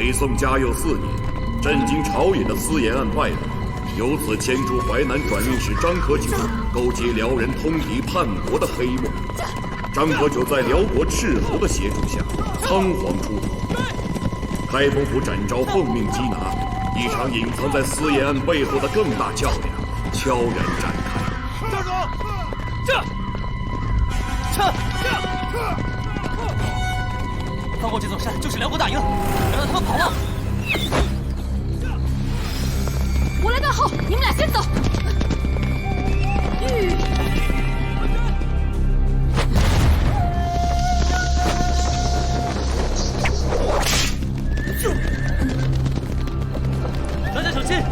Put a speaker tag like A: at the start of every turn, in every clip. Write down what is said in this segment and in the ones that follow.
A: 北宋嘉佑4年，震惊朝野的私盐案败露，由此牵出淮南转运使张可久勾结辽人通敌叛国的黑幕。张可久在辽国斥候的协助下，仓皇出逃。开封府展昭奉命缉拿，一场隐藏在私盐案背后的更大较量悄然展开。
B: 站住！
C: 翻过这座山就是辽国大营，别让他们跑了。
D: 我来断后，你们俩先走。
C: 大家小心！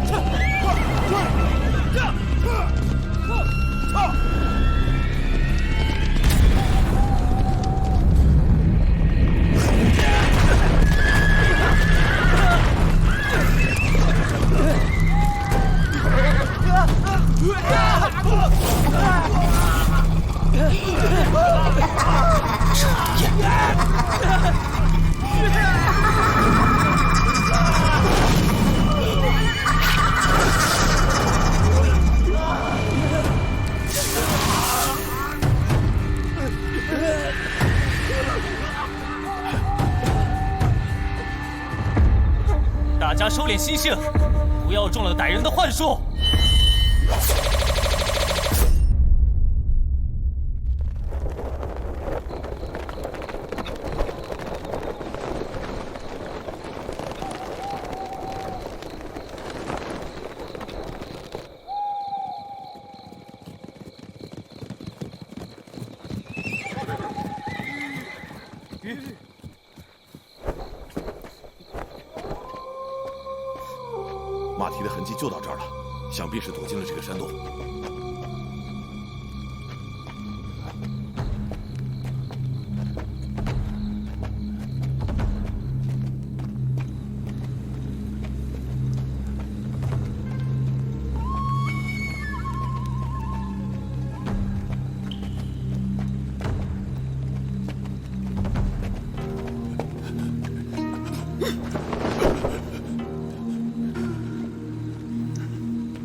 C: 大家收敛心性，不要中了歹人的幻术。
B: 马蹄的痕迹就到这儿了，想必是躲进了这个山洞。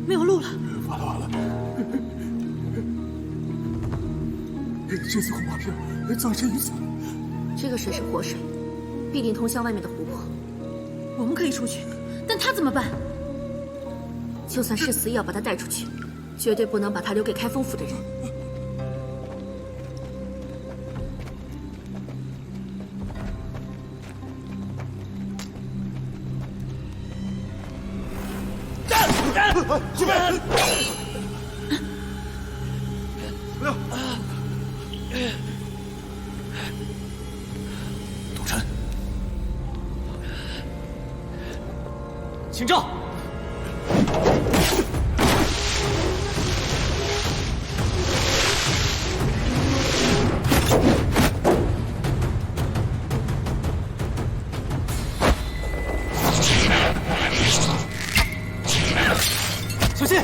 D: 没有路了，
E: 完了！这次恐怕是葬身于此。
D: 这个水是活水，必定通向外面的湖泊。我们可以出去，但他怎么办？就算是死，也要把他带出去，绝对不能把他留给开封府的人。
B: 这边！不要！
C: 赌臣，请召。小心！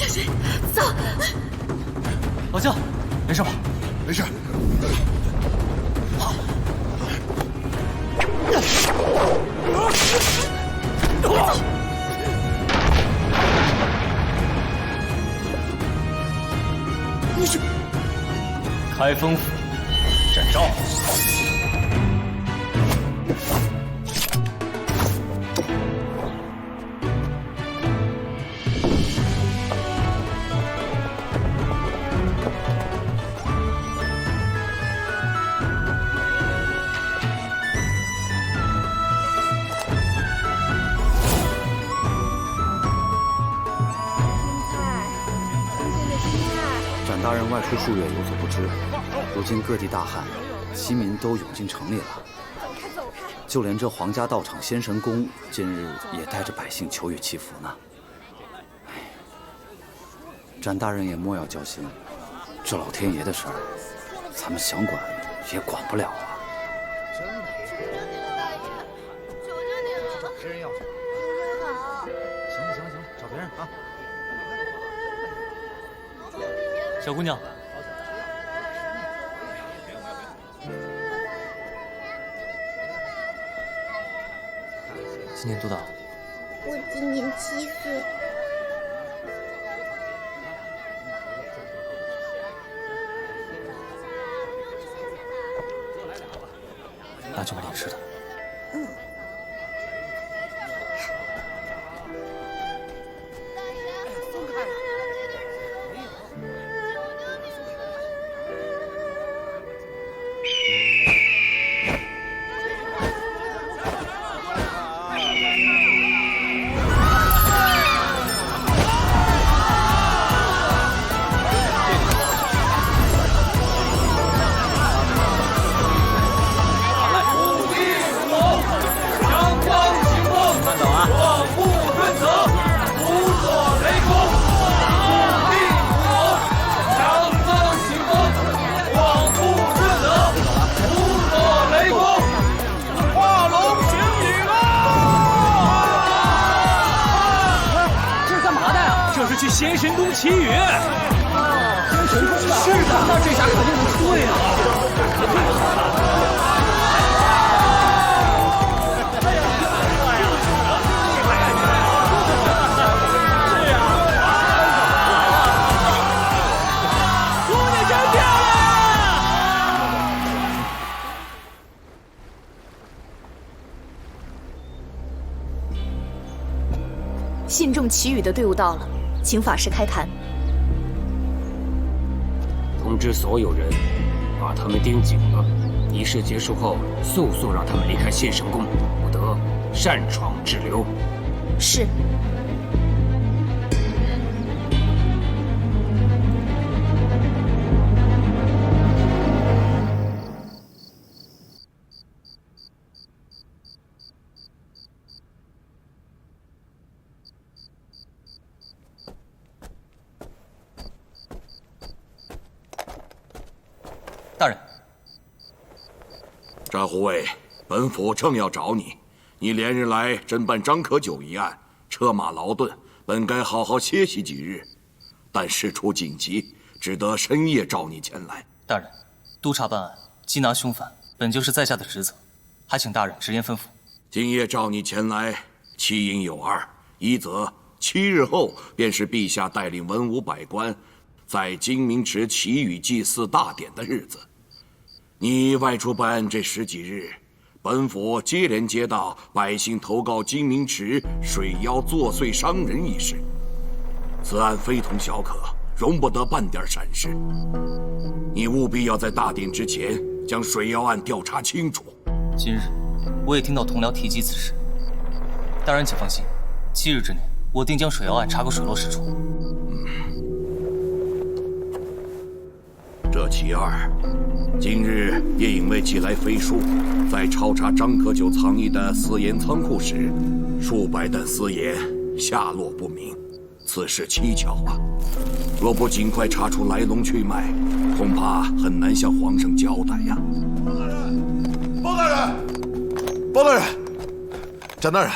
D: 下水，走。
C: 老将，没事吧？
E: 没事。
C: 开封府，展昭。
F: 展大人外出数月，有所不知，如今各地大旱，西民都涌进城里了。就连这皇家道场先神宫，近日也带着百姓求雨祈福呢。展大人也莫要焦心，这老天爷的事儿，咱们想管也管不了啊。
C: 别人要去。行，找别人啊。小姑娘，今年多大？
G: 我今年7岁。
C: 那就买点吃的。去仙神宫祈雨。仙神宫是的，那这下肯定能对啊。姑娘真漂亮！
H: 信众祈雨的队伍到了。请法师开坛。
I: 通知所有人，把他们盯紧了。仪式结束后，速速让他们离开仙神宫，不得擅闯滞留。
H: 是。
C: 大人，
A: 詹护卫，本府正要找你。你连日来侦办张可久一案，车马劳顿，本该好好歇息几日，但事出紧急，只得深夜召你前来。
C: 大人，督察办案，缉拿凶犯，本就是在下的职责，还请大人直言吩咐。
A: 今夜召你前来，其因有二：一则7日后便是陛下带领文武百官在金明池祈雨祭祀大典的日子。你外出办案这10几日，本府接连接到百姓投告金明池水妖作祟伤人一事，此案非同小可，容不得半点闪失。你务必要在大典之前将水妖案调查清楚。
C: 今日我也听到同僚提及此事，大人请放心，7日之内我定将水妖案查个水落石出。
A: 这其二，今日叶隐卫寄来飞书，在抄查张可久藏匿的私盐仓库时，数百担私盐下落不明，此事蹊跷啊！若不尽快查出来龙去脉，恐怕很难向皇上交代呀。
B: 包大人，包大人，展大人，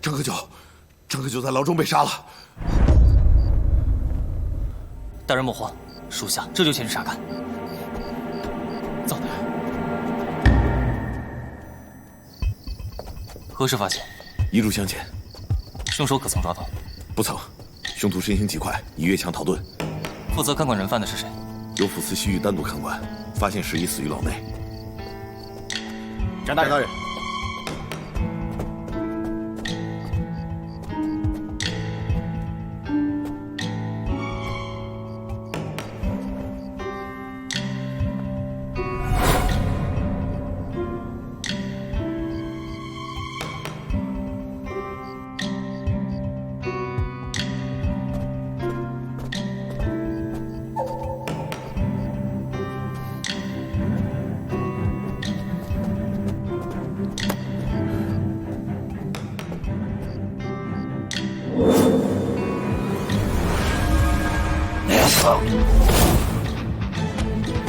B: 张可久在牢中被杀了。
C: 大人莫慌，属下这就前去查看。走，大人。何时发现？
B: 一路向前。
C: 凶手可曾抓到？
B: 不曾。凶徒身形极快，已越墙逃遁。
C: 负责看管人犯的是谁？
B: 由府司西域单独看管，发现时已死于牢内。
C: 展大人。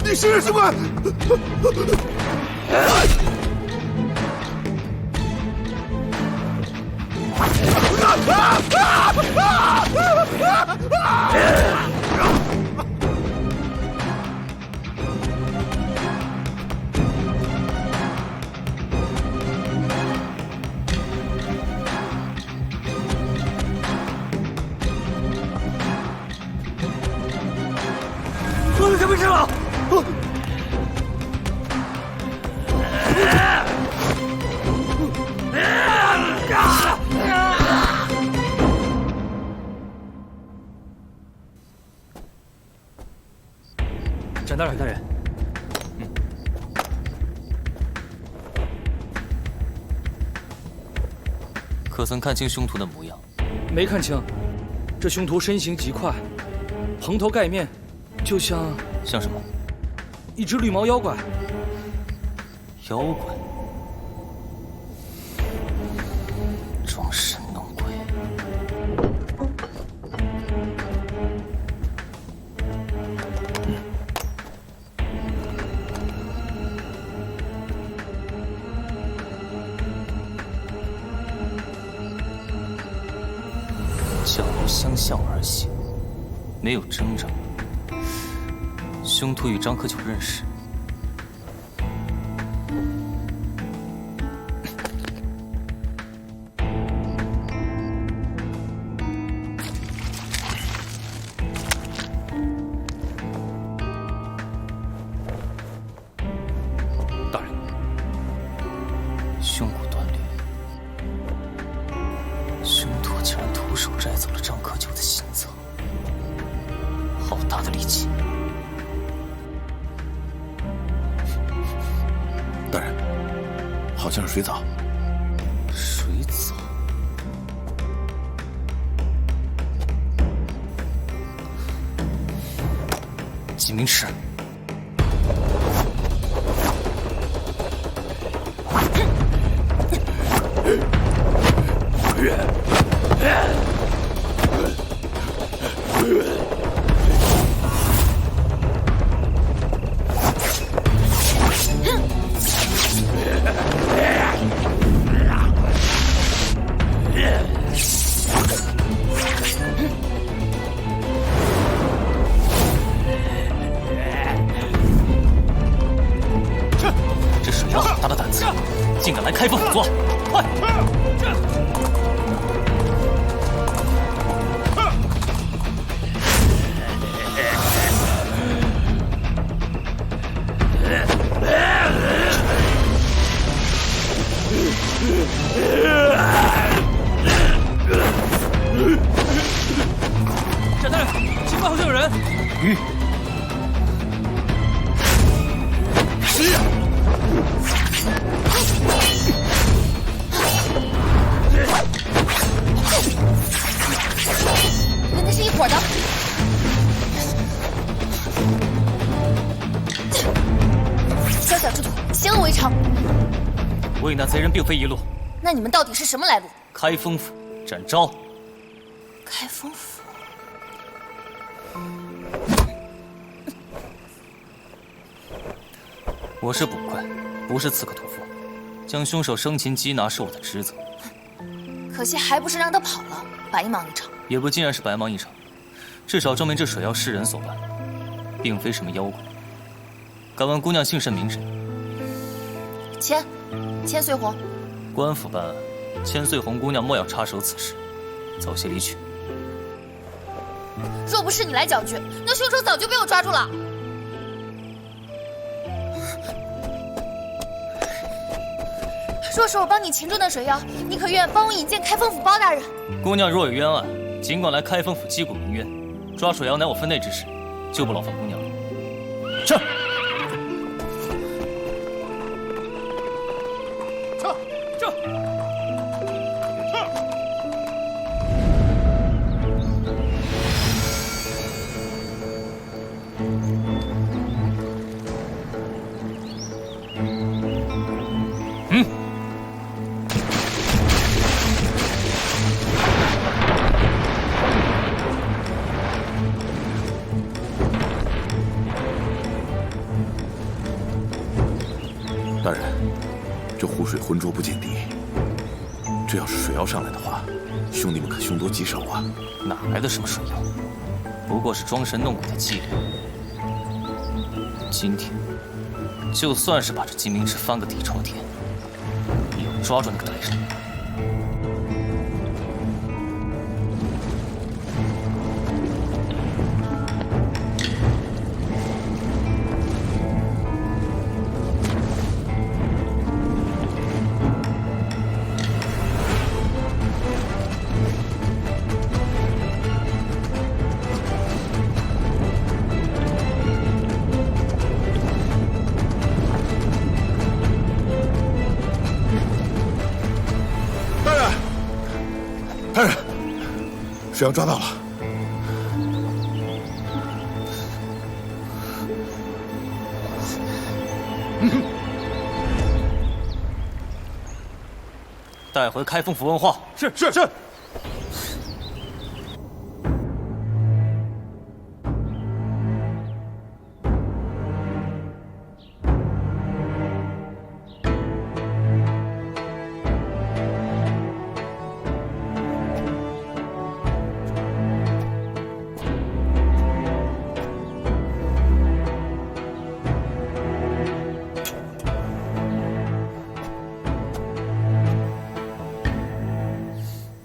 B: 你是什么？
C: 我怎么事了？展大人，可曾看清凶徒的模样？
J: 没看清，这凶徒身形极快，蓬头盖面，就像
C: 什么？
J: 一只绿毛妖怪。
C: 妖怪？装神弄鬼。脚步相向而行，没有征兆。凶徒与张可久认识。
J: 大人，
C: 胸骨断裂，凶徒竟然徒手摘走了张可久的心脏，好大的力气！
B: 大人，好像是水藻。
C: 水藻。金明池。这水妖好大的胆子，竟敢来开封府作案！快！
J: 我与那贼人并非一路。
H: 那你们到底是什么来路？
J: 开封府展昭。
H: 开封府。
J: 我是捕快，不是刺客屠夫。将凶手生擒缉拿是我的职责。
H: 可惜还不是让他跑了，白忙一场。
J: 也不尽然是白忙一场，至少证明这水妖是人所办，并非什么妖怪。敢问姑娘姓甚名谁？
H: 千岁红。
J: 官府办案，千岁红姑娘莫要插手此事，早些离去。
H: 若不是你来搅局，那凶手早就被我抓住了。若是我帮你擒住那水妖，你可愿帮我引荐开封府包大人？
J: 姑娘若有冤案，尽管来开封府击鼓鸣冤。抓水妖乃我分内之事，就不劳烦姑娘了。是。
B: 大人，这湖水浑浊不见底，这要是水妖上来的话，兄弟们可凶多吉少啊！
J: 哪来的什么水妖？不过是装神弄鬼的伎俩。今天，就算是把这金明池翻个底朝天，也要抓住那个歹人。
B: 大人，水妖抓到了。
J: 带回开封府问话。
B: 是。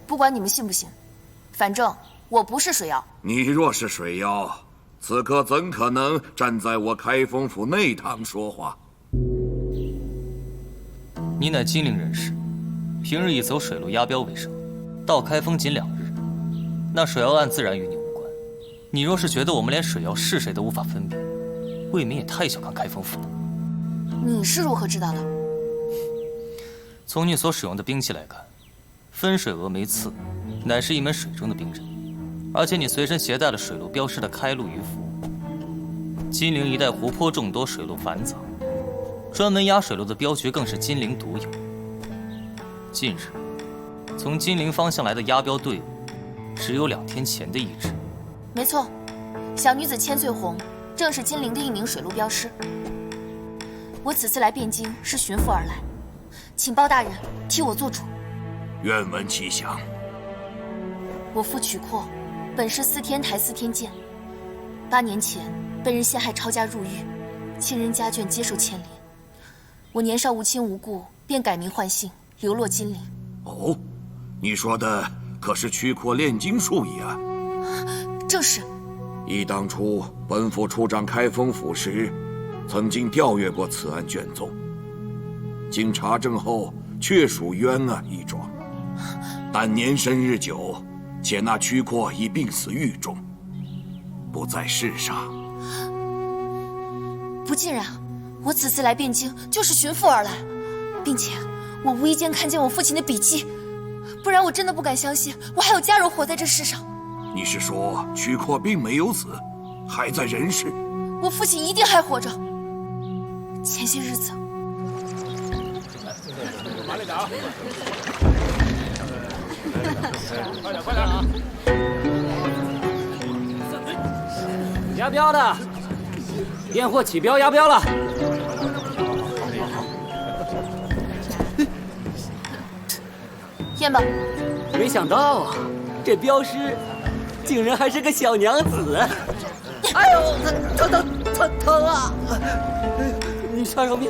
H: 不管你们信不信，反正我不是水妖。
A: 你若是水妖，此刻怎可能站在我开封府内堂说话？
J: 你乃金陵人士，平日以走水路押镖为生，到开封仅2日，那水妖案自然与你无关。你若是觉得我们连水妖是谁都无法分辨，未免也太小看开封府了。
H: 你是如何知道的？
J: 从你所使用的兵器来看，分水峨眉刺乃是一门水中的兵刃，而且你随身携带了水路镖师的开路鱼符。金陵一带湖泊众多，水路繁杂，专门押水路的镖局更是金陵独有。近日，从金陵方向来的押镖队伍，只有2天前的一支。
H: 没错，小女子千岁红正是金陵的一名水路镖师。我此次来汴京是寻父而来，请包大人替我做主。
A: 愿闻其详。
H: 我父曲阔，本是4天台4天监，8年前被人陷害抄家入狱，亲人家眷接受牵连。我年少无亲无故，便改名换姓，流落金陵。
A: 哦，你说的可是曲阔炼金术一案？
H: 正是。
A: 忆当初本府出掌开封府时，曾经调阅过此案卷宗，经查证后，确属冤案一桩。但年深日久，且那曲阔已病死狱中，不在世上。
H: 不尽然，我此次来汴京就是寻父而来，并且我无意间看见我父亲的笔记，不然我真的不敢相信我还有家人活在这世上。
A: 你是说曲阔并没有死，还在人世？
H: 我父亲一定还活着。前些日子，
C: 快点啊！快点啊！
I: 压标的，验货起标压标了。
H: 验吧。
I: 没想到啊，这镖师竟然还是个小娘子。哎呦，疼啊！你杀手命！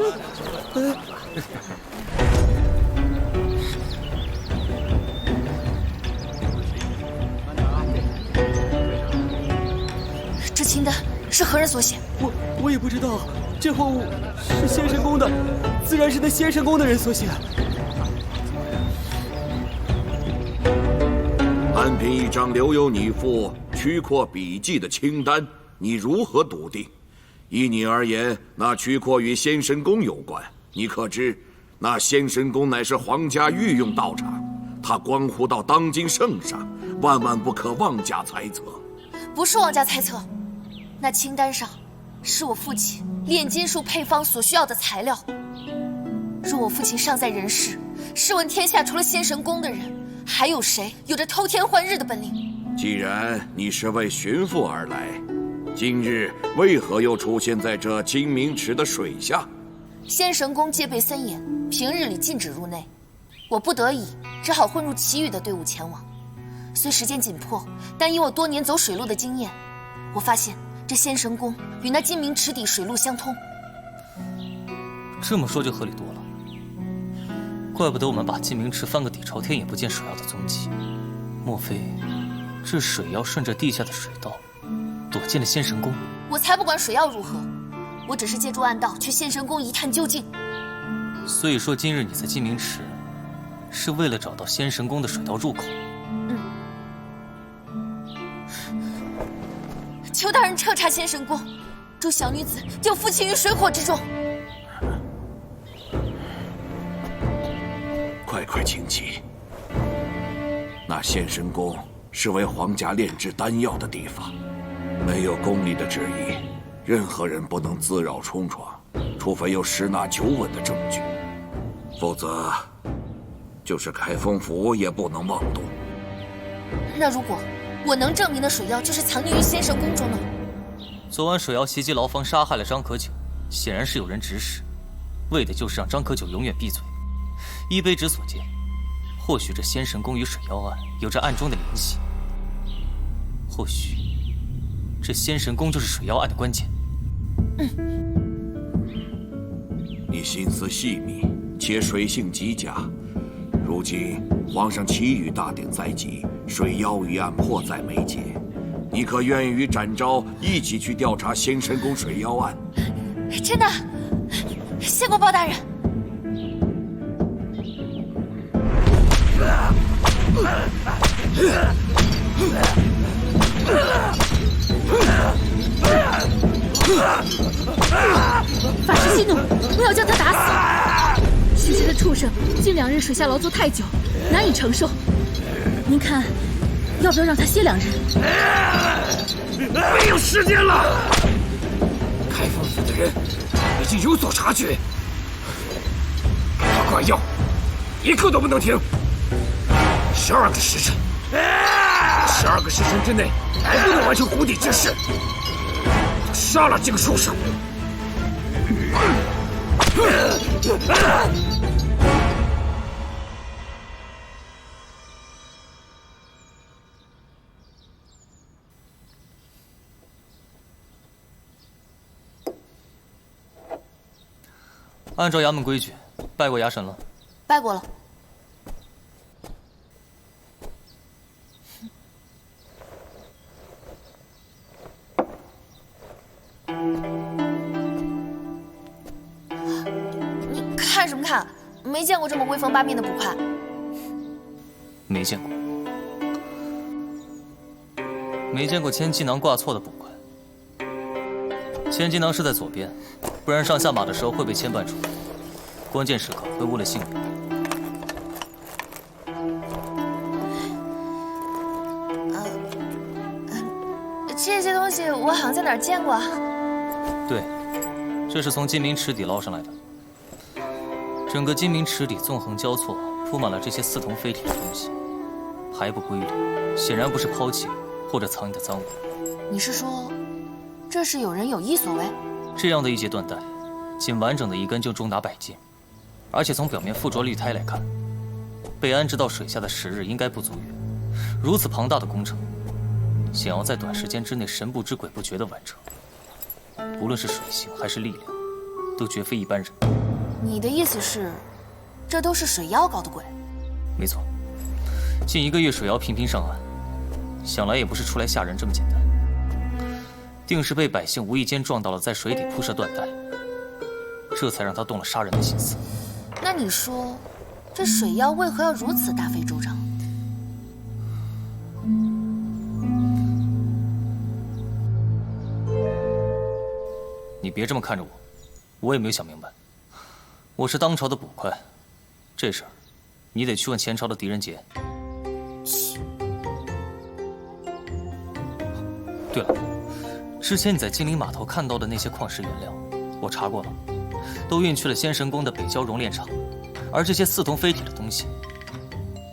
H: 这清单是何人所写？
I: 我也不知道，这货物是仙神宫的，自然是那仙神宫的人所写。
A: 单凭一张留有你父曲阔笔迹的清单，你如何笃定？依你而言，那曲阔与仙神宫有关。你可知，那仙神宫乃是皇家御用道场，它关乎到当今圣上，万万不可妄加猜测。
H: 不是妄加猜测，那清单上是我父亲炼金术配方所需要的材料。若我父亲尚在人世，试问天下除了仙神宫的人，还有谁有着偷天换日的本领？
A: 既然你是为寻父而来，今日为何又出现在这金明池的水下？
H: 仙神宫戒备森严，平日里禁止入内，我不得已只好混入其余的队伍前往。虽时间紧迫，但以我多年走水路的经验，我发现这仙神宫与那金明池底水路相通。
J: 这么说就合理多了。怪不得我们把金明池翻个底朝天也不见水妖的踪迹，莫非这水妖顺着地下的水道躲进了仙神宫？
H: 我才不管水妖如何，我只是借助暗道去仙神宫一探究竟。
J: 所以说今日你在金明池是为了找到仙神宫的水道入口？
H: 求大人彻查仙神宫，助小女子救父亲于水火之中。
A: 快请起！那仙神宫是为皇家炼制丹药的地方，没有宫里的旨意，任何人不能自扰冲闯，除非有十拿九稳的证据，否则就是开封府也不能妄动。
H: 那如果我能证明的水妖就是藏匿于仙神宫中呢？
J: 昨晚水妖袭击牢房，杀害了张可久，显然是有人指使，为的就是让张可久永远闭嘴。依卑职所见，或许这仙神宫与水妖案有着暗中的联系，或许这仙神宫就是水妖案的关键。
A: 你心思细密，且水性极佳。如今皇上启宇大典在即，水妖一案迫在眉睫，你可愿意与展昭一起去调查仙神宫水妖案？
H: 真的，谢过包大人。
D: 法师息怒，我要将他打死！许这个畜生近2日水下劳作太久，难以承受。您看，要不要让他歇2日？
I: 没有时间了，开封府的人已经有所察觉，他灌药，一刻都不能停。12个时辰，12个时辰之内还不能完成湖底之事，就杀了这个畜生。
J: 按照衙门规矩，拜过衙神了。
H: 拜过了。你看什么看？没见过这么威风八面的捕快。
J: 没见过。没见过千机囊挂错的捕快。千机囊是在左边，不然上下马的时候会被牵绊住，关键时刻会误了性命。
H: 这些东西我好像在哪儿见过。对，
J: 这是从金明池底捞上来的。整个金明池底纵横交错，铺满了这些似铜非铁的东西，还不规律，显然不是抛弃或者藏匿的赃物。
H: 你是说，这是有人有意所为？
J: 这样的一节缎带，仅完整的一根就重达100斤，而且从表面附着绿胎来看，被安置到水下的时日应该不足月。如此庞大的工程，想要在短时间之内神不知鬼不觉地完成，无论是水性还是力量，都绝非一般人。
H: 你的意思是，这都是水妖搞的鬼？
J: 没错，近1个月水妖频频上岸，想来也不是出来吓人这么简单，定是被百姓无意间撞到了在水底铺设缎带，这才让他动了杀人的心思。
H: 那你说，这水妖为何要如此大费周章？
J: 你别这么看着我，我也没有想明白。我是当朝的捕快，这事儿你得去问前朝的狄仁杰。对了，之前你在金陵码头看到的那些矿石原料，我查过了，都运去了仙神宫的北郊熔炼厂，而这些似铜非铁的东西，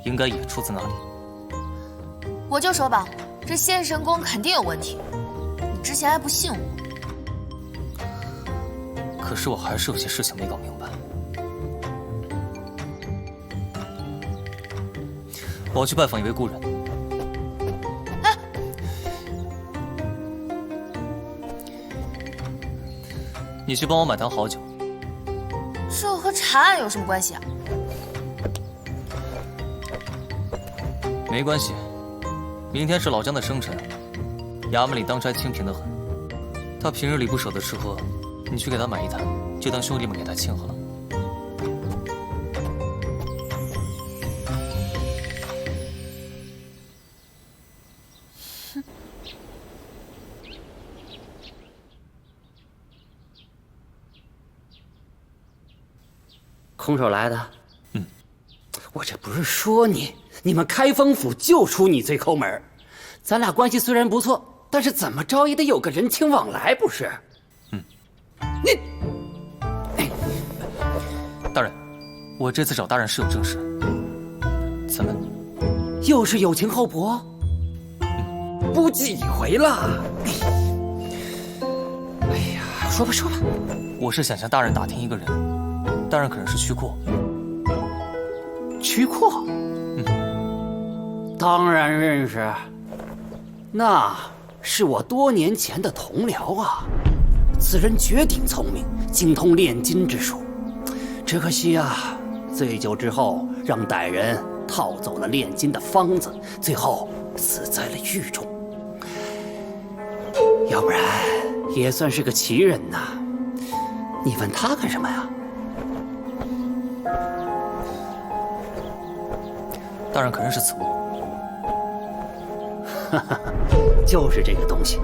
J: 应该也出自那里。
H: 我就说吧，这仙神宫肯定有问题。你之前还不信我。
J: 可是我还是有些事情没搞明白。我要去拜访一位故人。
H: 哎，
J: 你去帮我买坛好酒。
H: 这和查案有什么关系啊？
J: 没关系，明天是老姜的生辰，衙门里当差清贫得很。他平日里不舍得吃喝，你去给他买一坛，就当兄弟们给他庆贺了。
K: 空手来的？我这不是说你们开封府就出你最抠门，咱俩关系虽然不错，但是怎么着也得有个人情往来，不是？
J: 大人，我这次找大人是有正事，咱们
K: 又是有情厚薄，不计一回了。哎呀，说吧说吧。
J: 我是想向大人打听一个人，大人可认识曲阔？
K: 曲阔？当然认识。那是我多年前的同僚啊，此人绝顶聪明，精通炼金之术。只可惜啊，醉酒之后让歹人套走了炼金的方子，最后死在了狱中。要不然也算是个奇人呐。你问他干什么呀？
J: 大人可认识此物？
K: 哈哈，就是这个东西，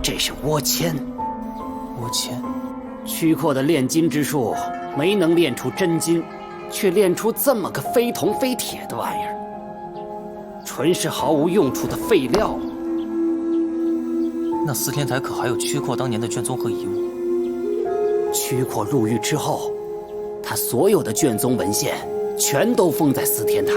K: 这是倭签。
J: 倭签？
K: 曲阔的炼金之术没能炼出真金，却炼出这么个非铜非铁的玩意儿，纯是毫无用处的废料。
J: 那司天台可还有曲阔当年的卷宗和遗物？
K: 曲阔入狱之后，他所有的卷宗文献全都封在司天台。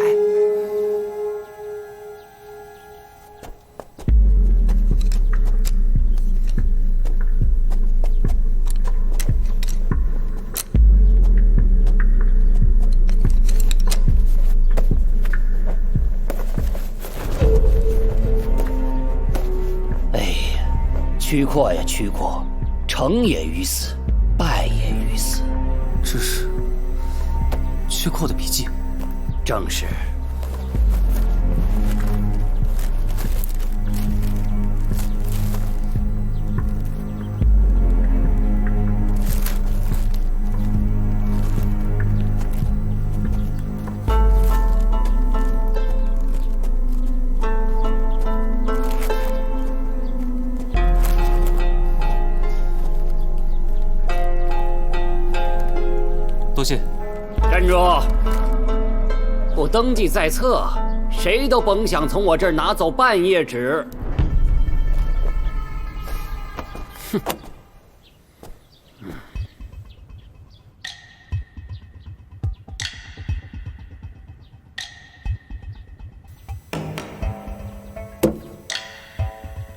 K: 曲阔呀曲阔，成也于死，败也于死。
J: 这是曲阔的笔记。
K: 正是。
J: 多谢。
K: 站住！不登记在册，谁都甭想从我这儿拿走半页纸。哼！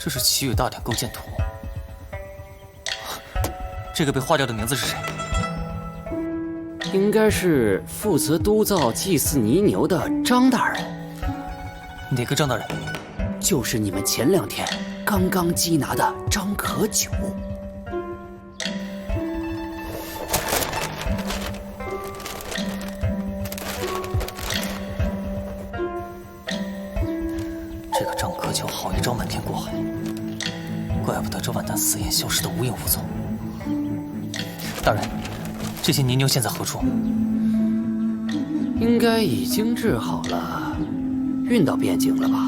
J: 这是祈雨大典构建图。这个被划掉的名字是谁？
K: 应该是负责督造祭祀泥牛的张大人。
J: 哪个张大人？
K: 就是你们前2天刚刚缉拿的张可九。
J: 这个张可九好一招瞒天过海，怪不得这万丹四眼消失得无影无踪。大人，这些泥牛现在何处？
K: 应该已经治好了，运到边境了吧？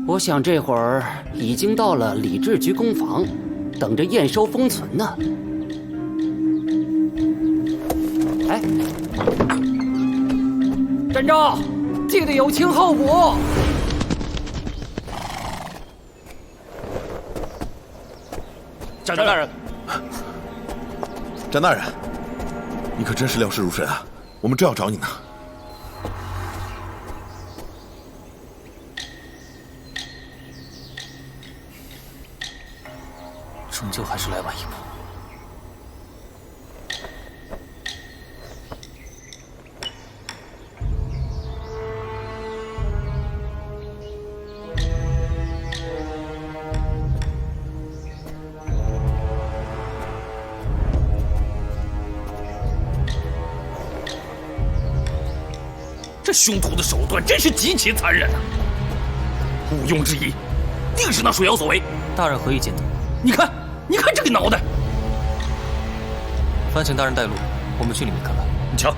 K: 我想这会儿已经到了礼制局工坊，等着验收封存呢。哎，站住！记得有轻后补。
B: 展大人，展大人，你可真是料事如神啊！我们正要找你呢。
J: 终究还是来晚一步。
I: 这凶徒的手段真是极其残忍啊！毋庸置疑，定是那水妖所为。
J: 大人何以见得？
I: 你看这个脑袋！
J: 烦请大人带路，我们去里面看看。
I: 瞧。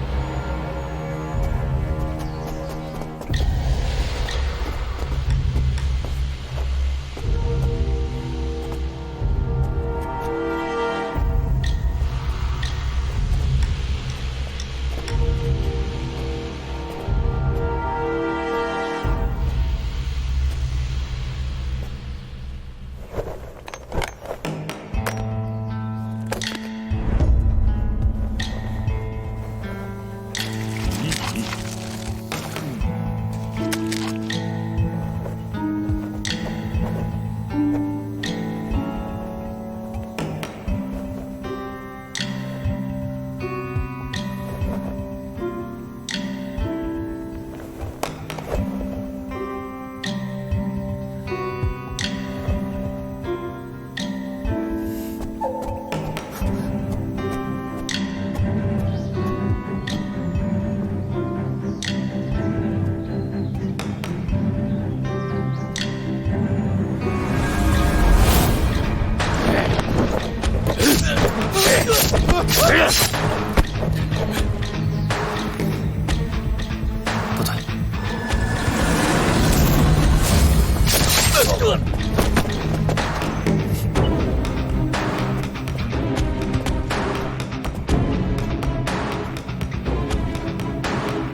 J: 不对，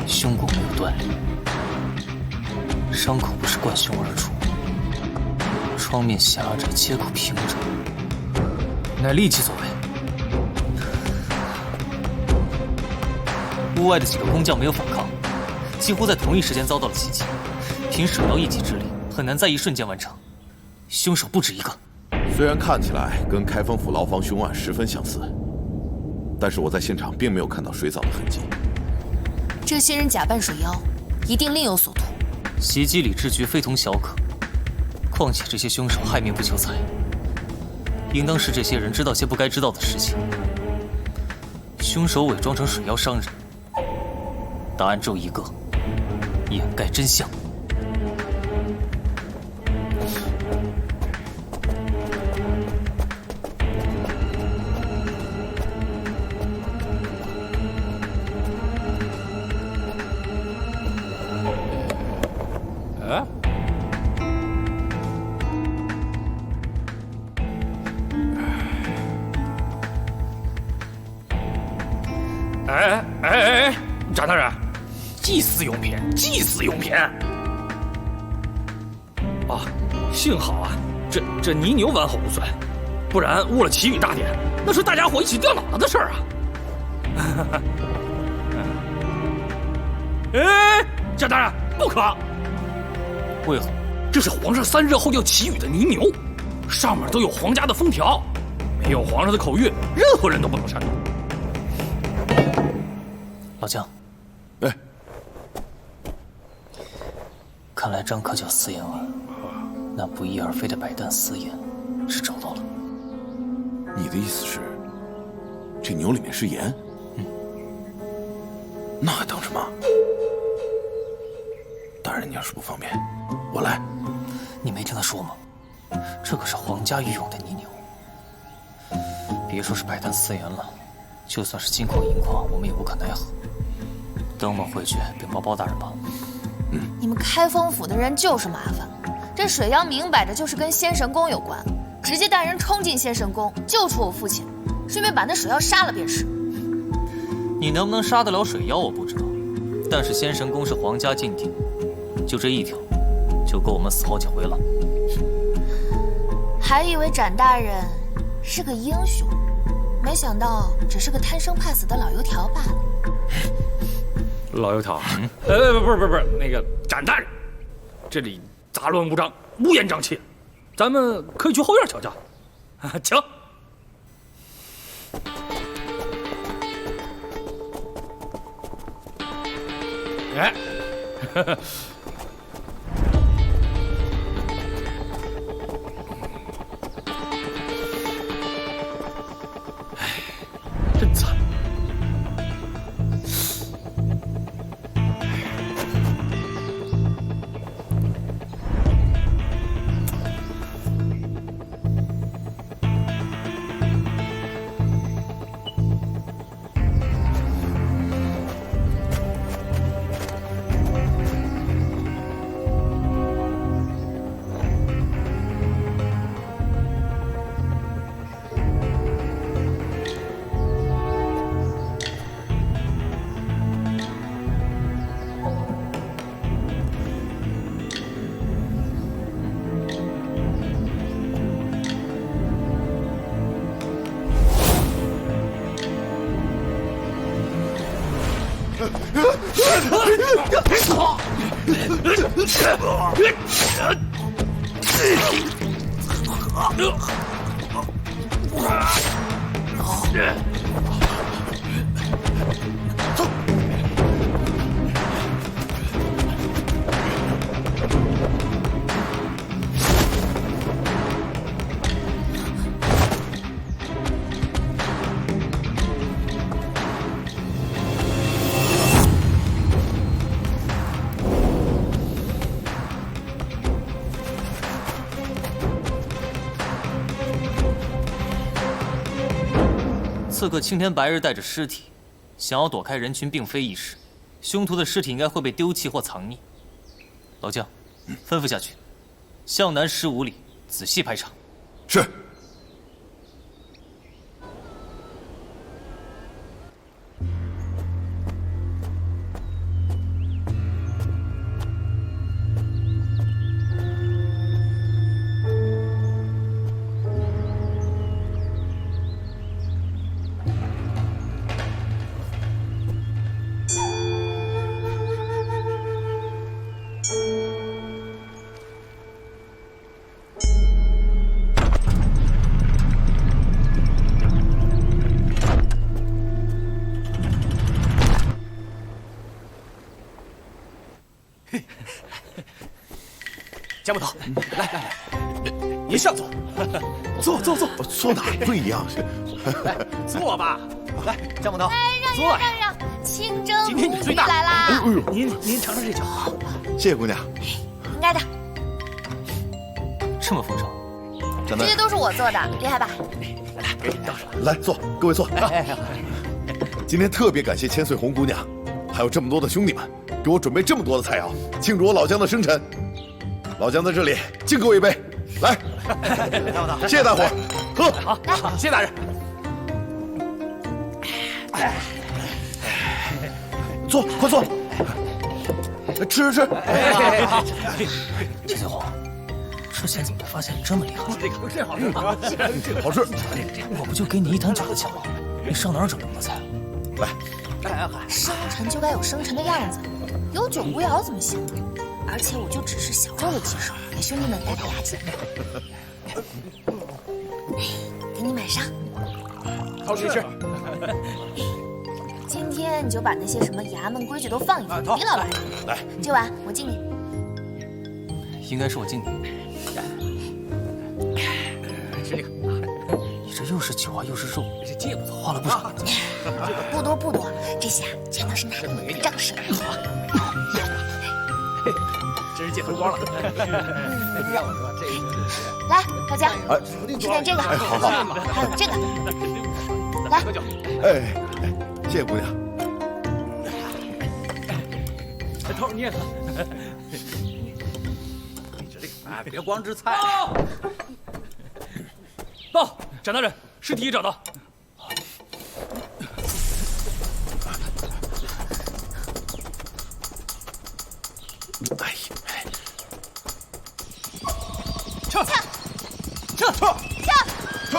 J: 胸骨没有断裂，伤口不是贯胸而出，窗面狭着，切口平着，乃利器所为。屋外的几个工匠没有反抗，几乎在同一时间遭到了袭击。凭水妖一己之力，很难在一瞬间完成。凶手不止一个。
B: 虽然看起来跟开封府牢房凶案十分相似，但是我在现场并没有看到水藻的痕迹。
H: 这些人假扮水妖，一定另有所图。
J: 袭击礼制局非同小可，况且这些凶手害命不求财，应当是这些人知道些不该知道的事情。凶手伪装成水妖伤人，答案只有一个：掩盖真相。
I: 展大人，祭祀用品，祭祀用品。啊，幸好啊，这泥牛完好无损，不然误了祈雨大典，那是大家伙一起掉脑袋的事儿啊！哎，展大人，不可！
J: 为何？
I: 这是皇上3日后要祈雨的泥牛，上面都有皇家的封条，没有皇上的口谕，任何人都不能擅动。
J: 老姜，
B: 哎，
J: 看来张可脚私盐案，那不翼而飞的百担私盐是找到了。
B: 你的意思是，这牛里面是盐？那还等什么？大人，你要是不方便，我来。
J: 你没听他说吗？这可是皇家御用的泥牛，别说是百担私盐了，就算是金矿银矿，我们也无可奈何。等我们回去禀报包大人吧。
H: 你们开封府的人就是麻烦，这水妖明摆着就是跟仙神宫有关，直接带人冲进仙神宫救出我父亲，顺便把那水妖杀了便是。
J: 你能不能杀得了水妖我不知道，但是仙神宫是皇家禁地，就这一条，就够我们死好几回了。
H: 还以为展大人是个英雄，没想到只是个贪生怕死的老油条罢了。
I: 老油条，不是，那个展大人，这里杂乱无章，乌烟瘴气，咱们可以去后院瞧瞧。请。哎，真惨。
J: 刺客青天白日带着尸体，想要躲开人群并非易事。凶徒的尸体应该会被丢弃或藏匿。老将，吩咐下去，向南15里，仔细排查。
B: 是。
E: 江捕头，来，您上座，坐，
B: 坐哪不一样？
E: 来坐吧，来，江捕头，
H: 让，清蒸
E: 今天你最大
H: 来啦！
B: 哎呦，
E: 您尝尝这酒，
B: 谢谢姑娘，
H: 应该的。
J: 这么丰盛，
H: 这些都是我做的，厉害吧？
E: 给你倒上，
B: 来坐，各位坐。今天特别感谢千岁红姑娘，还有这么多的兄弟们，给我准备这么多的菜肴，庆祝我老姜的生辰。老姜在这里敬各位一杯，来，谢谢大伙，喝。
E: 好，谢谢大人。
B: 坐，快坐，吃。
J: 千岁红，之前怎么发现你这么厉害？
E: 这好吃，
B: 好吃。
J: 我不就给你1坛酒的钱吗？你上哪儿整这么多菜？
B: 来，
H: 生辰就该有生辰的样子，有酒无肴怎么行？而且我就只是小肉的鸡手，给兄弟们打打垃圾。给你买上。
I: 好试试。
H: 今天你就把那些什么衙门规矩都放一放，别老来。
B: 来，
H: 这碗我敬你。
J: 应该是我敬你。
I: 吃这个。
J: 你这又是酒啊，又是肉，
I: 这也不错，
J: 花了不少。
H: 不多不多，这些啊全都是奶奶的账式。
I: 真是借回光了。要我说，这
H: 来，大家吃点这个，
B: 哎，好，
H: 还有这个，来，
B: 哎，谢谢姑娘。
C: 头你也喝。
F: 哎，别光吃菜。
C: 报，展大人，尸体已找到。
B: 哎呀，
C: 撤！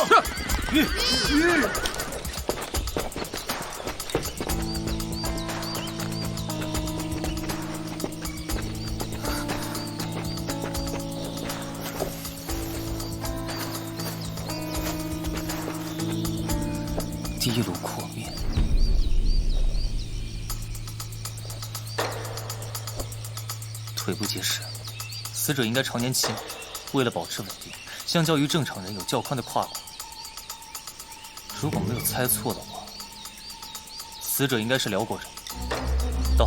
J: 第一炉扩灭。腿部结实，死者应该常年骑马，为了保持稳定，相较于正常人有较宽的胯骨。如果没有猜错的话，死者应该是辽国人。到。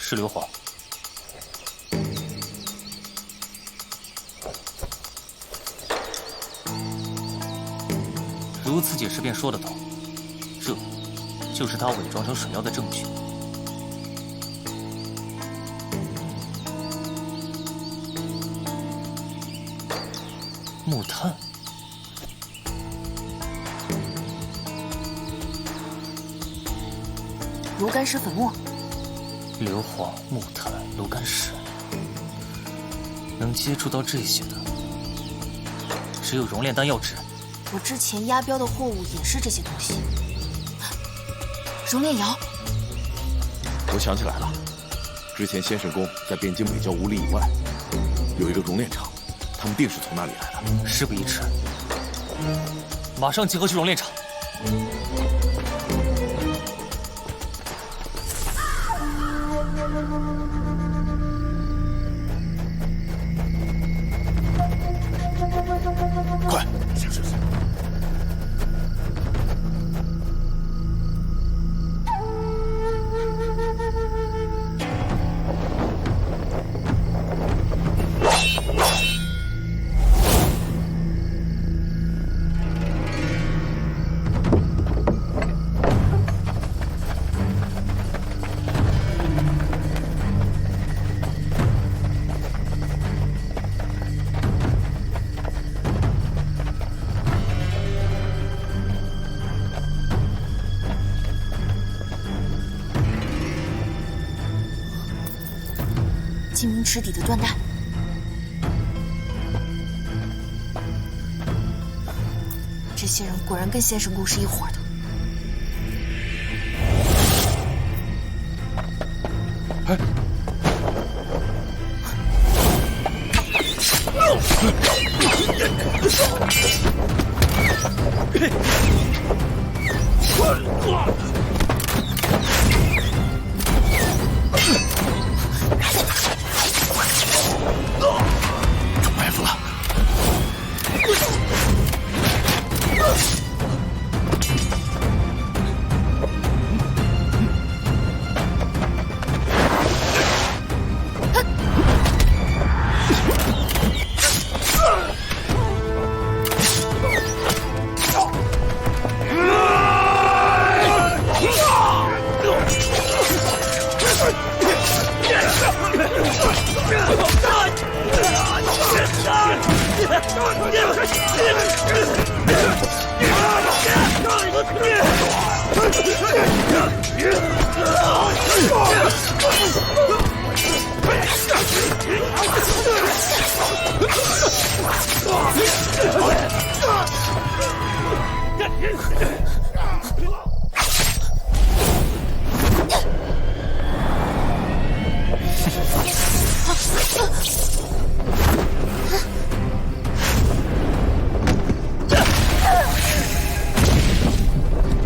J: 是硫磺。如此解释便说得通，这就是他伪装成水妖的证据。木炭。
H: 炉甘石粉末。
J: 硫磺、木炭、炉甘石，能接触到这些的，只有熔炼丹药纸。
H: 我之前押镖的货物也是这些东西。熔炼窑。
B: 我想起来了，之前先生宫在汴京北郊5里以外有一个熔炼厂，他们定是从那里来的。
J: 事不宜迟，马上集合去熔炼厂。
B: 快！是。
H: 金明池底的缎带，这些人果然跟先生宫是一伙的。
B: 哎！
J: 埋伏了。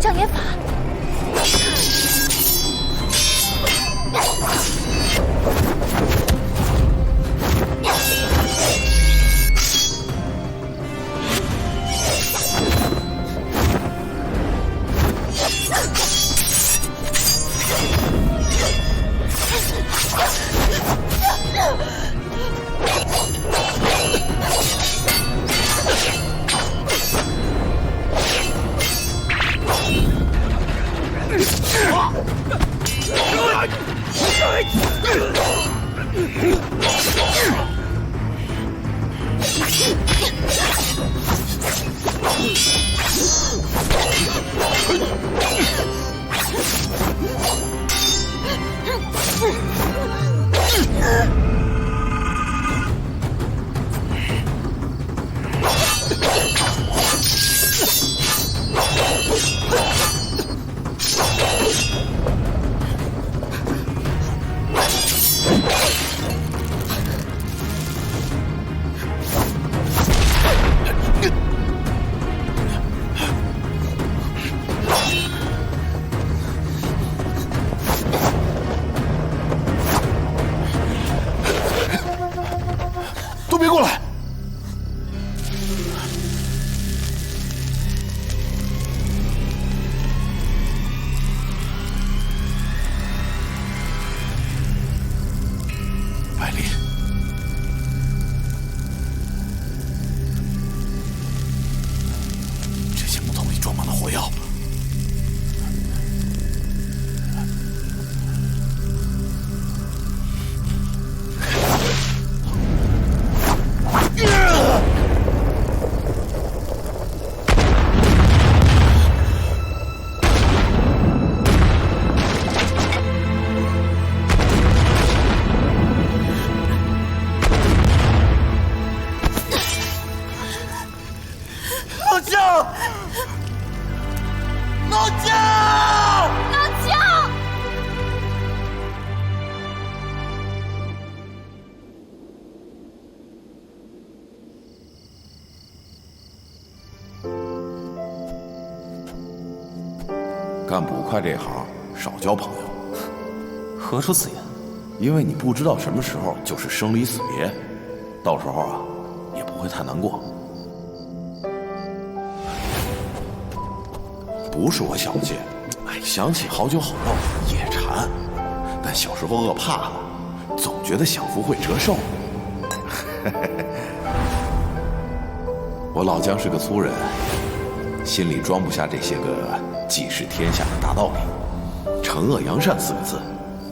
H: 障眼法。
B: 都别过来！百里，这些木桶里装满了火药。 干捕快这行，少交朋友。
J: 何出此言？
B: 因为你不知道什么时候就是生离死别，到时候啊，也不会太难过。不是我小气，想起好酒好肉也馋，但小时候饿怕了，总觉得享福会折寿。我老姜是个粗人，心里装不下这些个济世天下的大道理，惩恶扬善4个字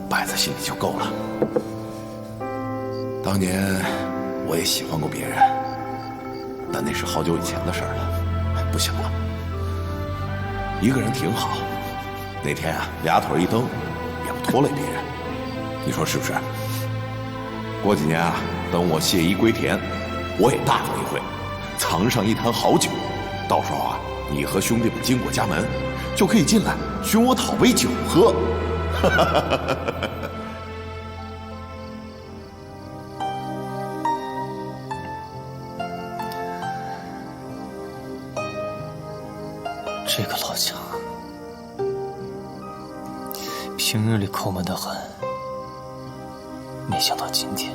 B: 摆在心里就够了。当年我也喜欢过别人，但那是好久以前的事儿了，不行了。一个人挺好，那天啊俩腿一蹬，也不拖累别人，你说是不是？过几年啊，等我谢衣归田，我也大方一回，藏上一坛好酒，到时候啊，你和兄弟们经过家门，就可以进来寻我讨杯酒喝。
J: 这个老姜，平日里抠门得很，没想到今天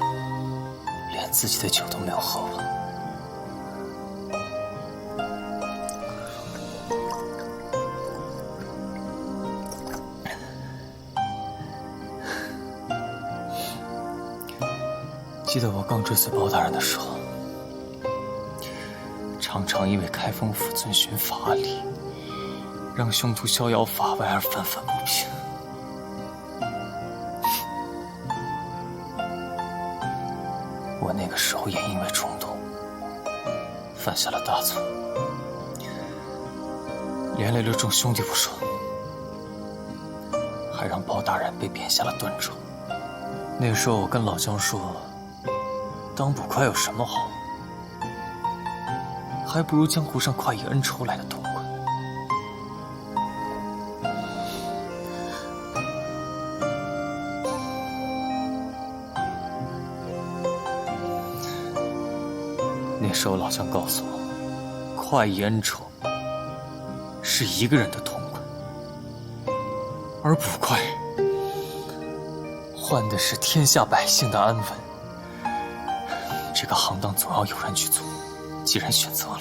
J: 连自己的酒都没有喝完。记得我刚追随包大人的时候，常常因为开封府遵循法理，让凶徒逍遥法外而愤愤不平。我那个时候也因为冲动，犯下了大错，连累了众兄弟不说，还让包大人被贬下了端州。那个时候我跟老姜说，当捕快有什么好？还不如江湖上快意恩仇来的痛快。那时候老姜告诉我，快意恩仇是一个人的痛快，而捕快换的是天下百姓的安稳。这个行当总要有人去做，既然选择了，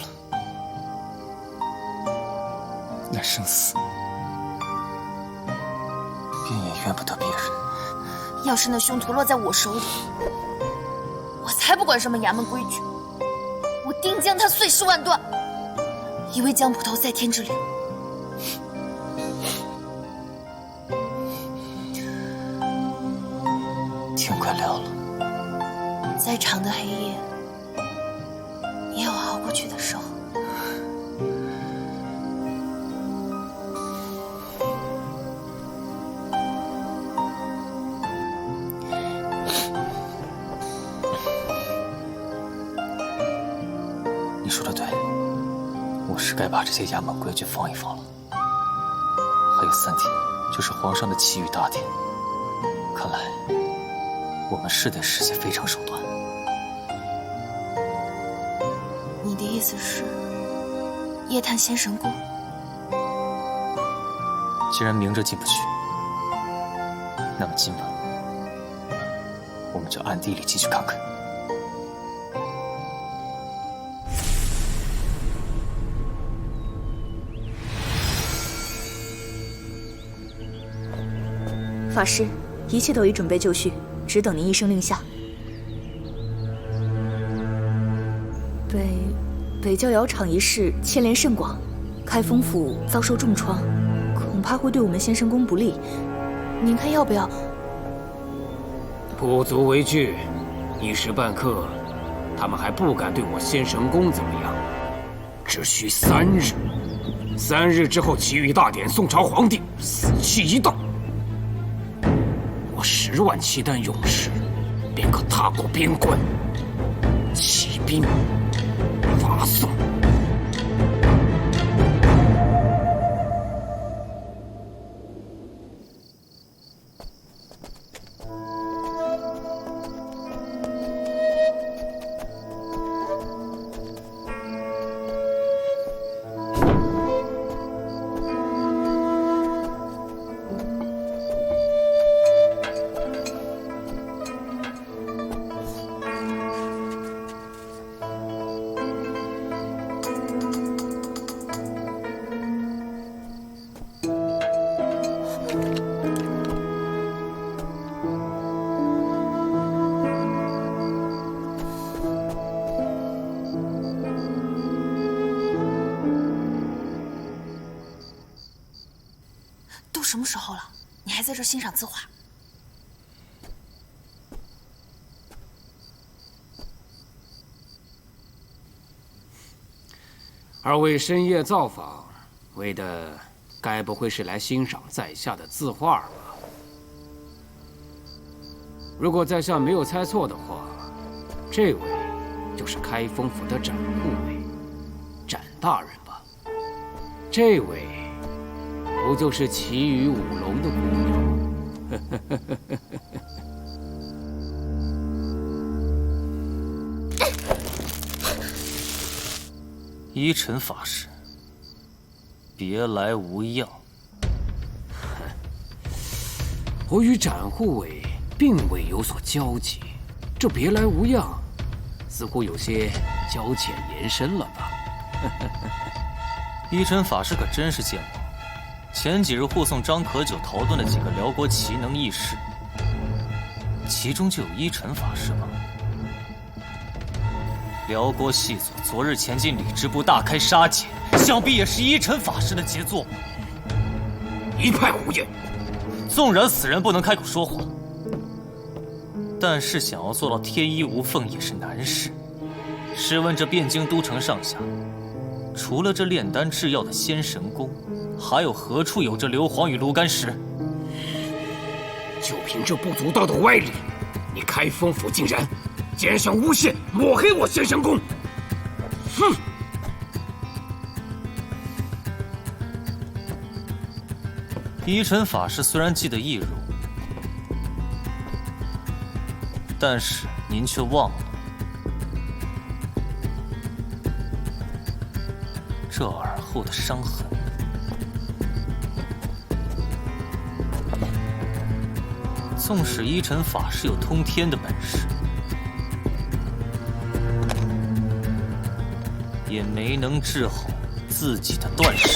J: 那生死便也怨不得别人。
H: 要是那凶徒落在我手里，我才不管什么衙门规矩，我定将他碎尸万段，以为江捕头在天之灵。
J: 天快亮了，
H: 再长的黑夜也有熬过去的时候。
J: 你说的对，我是该把这些衙门规矩放一放了。还有3天就是皇上的祈雨大典，看来我们是得使些非常手段。
H: 你的意思是夜探仙神宫？
J: 既然明着进不去，那么今晚我们就暗地里进去看看。
L: 法师，一切都已准备就绪，只等您一声令下。北郊窑厂一事牵连甚广，开封府遭受重创，恐怕会对我们仙神宫不利。您看要不要？
I: 不足为惧，一时半刻，他们还不敢对我仙神宫怎么样。只需3日，3日之后祈雨大典，宋朝皇帝死期一到，我10万契丹勇士便可踏过边关，起兵伐宋。
H: 什么时候了？你还在这欣赏字画？
I: 二位深夜造访，为的该不会是来欣赏在下的字画吧？如果在下没有猜错的话，这位就是开封府的展护卫，展大人吧？这位不就是奇雨舞龙的姑娘？
J: 依尘法师，别来无恙。
I: 我与展护卫并未有所交集，这别来无恙，似乎有些交浅言深了吧？
J: 依尘法师可真是见过，前几日护送张可久逃遁的几个辽国奇能异士，其中就有依尘法师吧？辽国细作昨日前进李支部大开杀戒，想必也是依尘法师的杰作。
I: 一派胡言！
J: 纵然死人不能开口说谎，但是想要做到天衣无缝也是难事。试问这汴京都城上下，除了这炼丹制药的仙神宫，还有何处有这硫磺与炉甘石？
I: 就凭这不足道的歪理，你开封府竟然
C: 奸商诬陷，抹黑我仙神宫。哼！
J: 依尘法师虽然记得易如，但是您却忘了，这耳后的伤痕。纵使依尘法师有通天的本事，也没能治好自己的断手。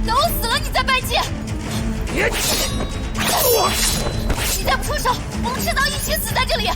H: 等我死了你再拜见！你再不出手，我们迟早一起死在这里！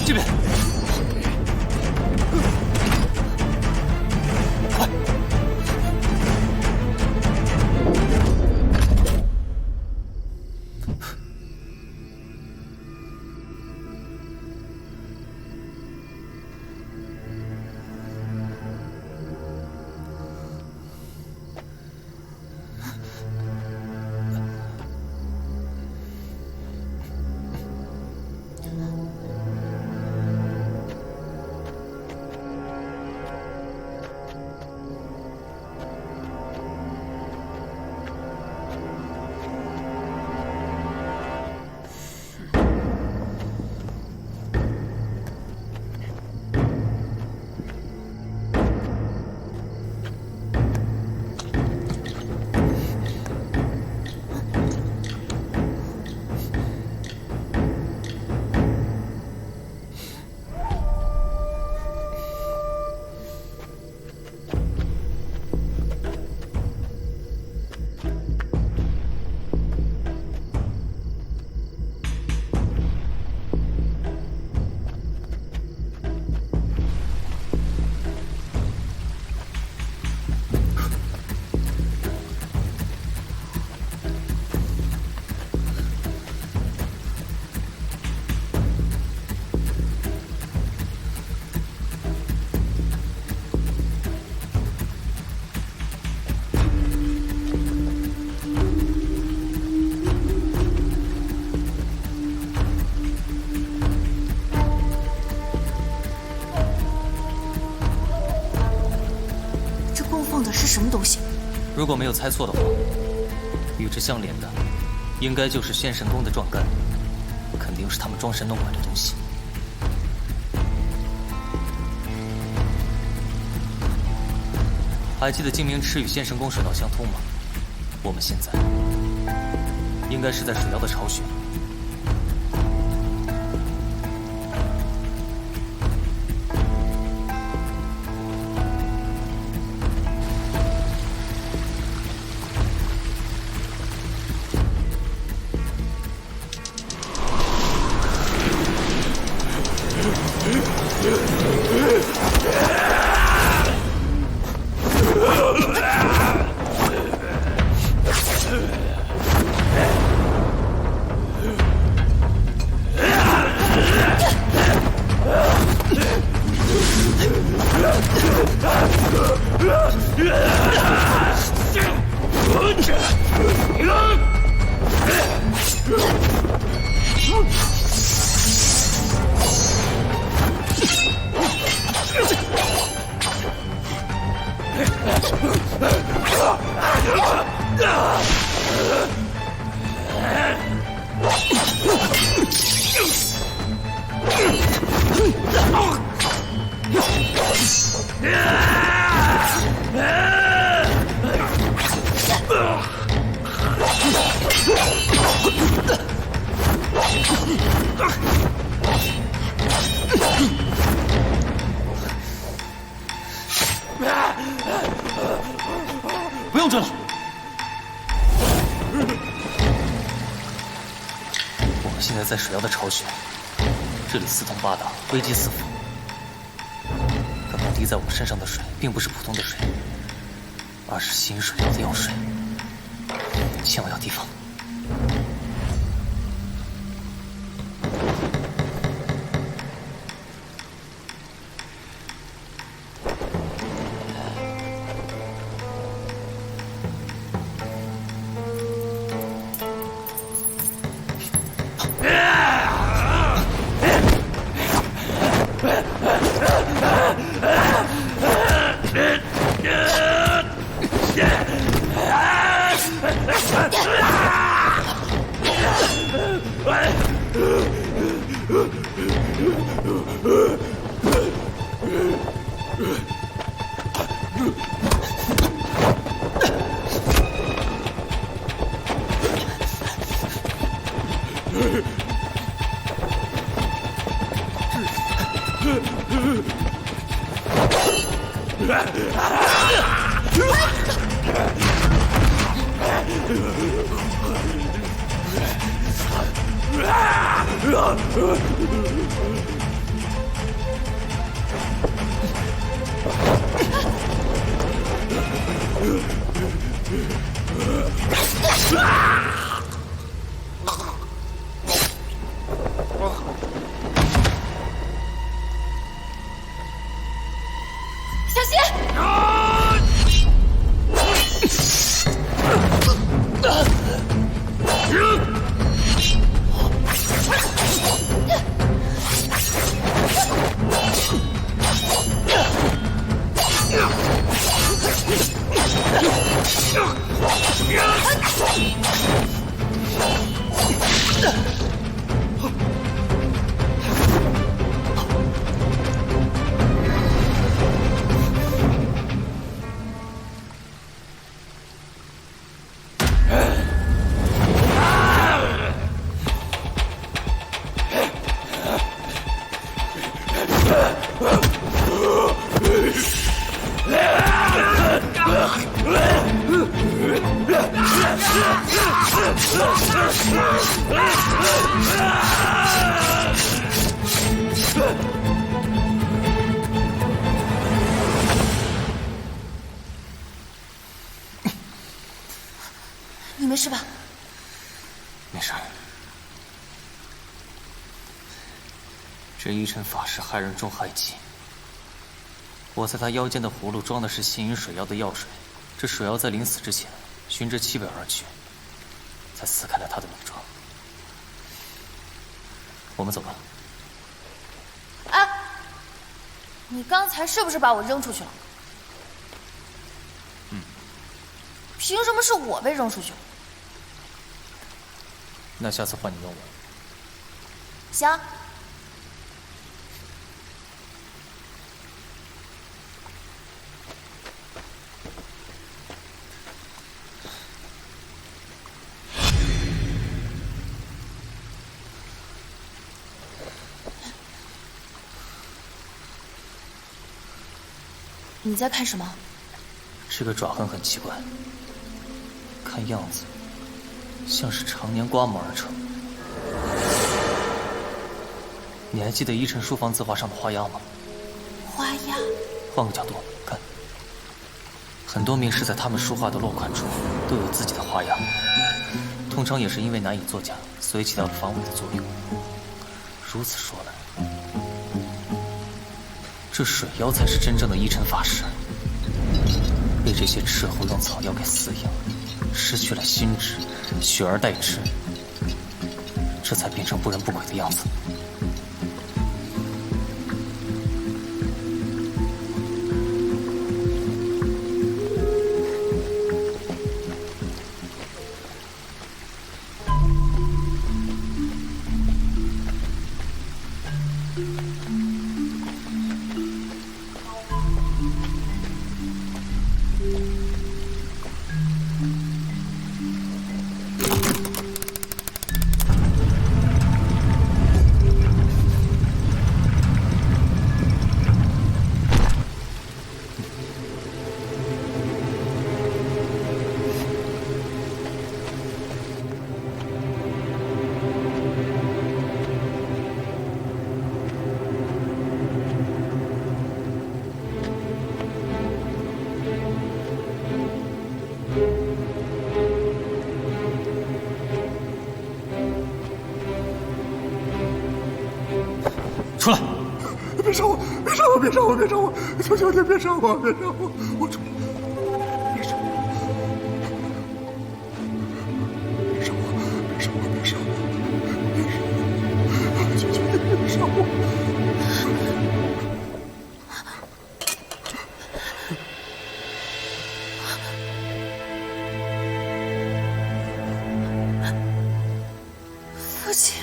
J: 这边，快！
H: 什么东西？
J: 如果没有猜错的话，与之相连的，应该就是仙神宫的壮杆，肯定是他们装神弄鬼的东西。还记得精明池与仙神宫水道相通吗？我们现在应该是在水妖的巢穴。
C: 不用追了。
J: 我们现在在水妖的巢穴，这里四通八达，危机四伏。刚刚滴在我身上的水，并不是普通的水，而是新水妖的药水，千万要提防。
H: 小心！你没事吧？
J: 没事。这一尘法师害人重害己，我在他腰间的葫芦装的是行云水妖的药水，这水妖在临死之前循着气味而去，才撕开了他的伪装。我们走吧。
H: 哎，你刚才是不是把我扔出去了？凭什么是我被扔出去？
J: 那下次换你问我。
H: 行。你在看什么？
J: 这个爪痕很奇怪，看样子像是常年刮磨而成。你还记得依晨书房字画上的花押吗？
H: 花押。
J: 换个角度看，很多名士在他们书画的落款处都有自己的花押，通常也是因为难以作假，所以起到了防伪的作用。如此说来，这水妖才是真正的依晨法师，被这些斥候用草药给饲养，失去了心智，取而代之，这才变成不人不鬼的样子。出来！
E: 别杀我！别杀我！别杀我！别杀我！求求你别杀我！别杀我！我出！别杀我！别杀我！别杀我！别杀我！别杀我！求求你别杀我！
H: 父亲。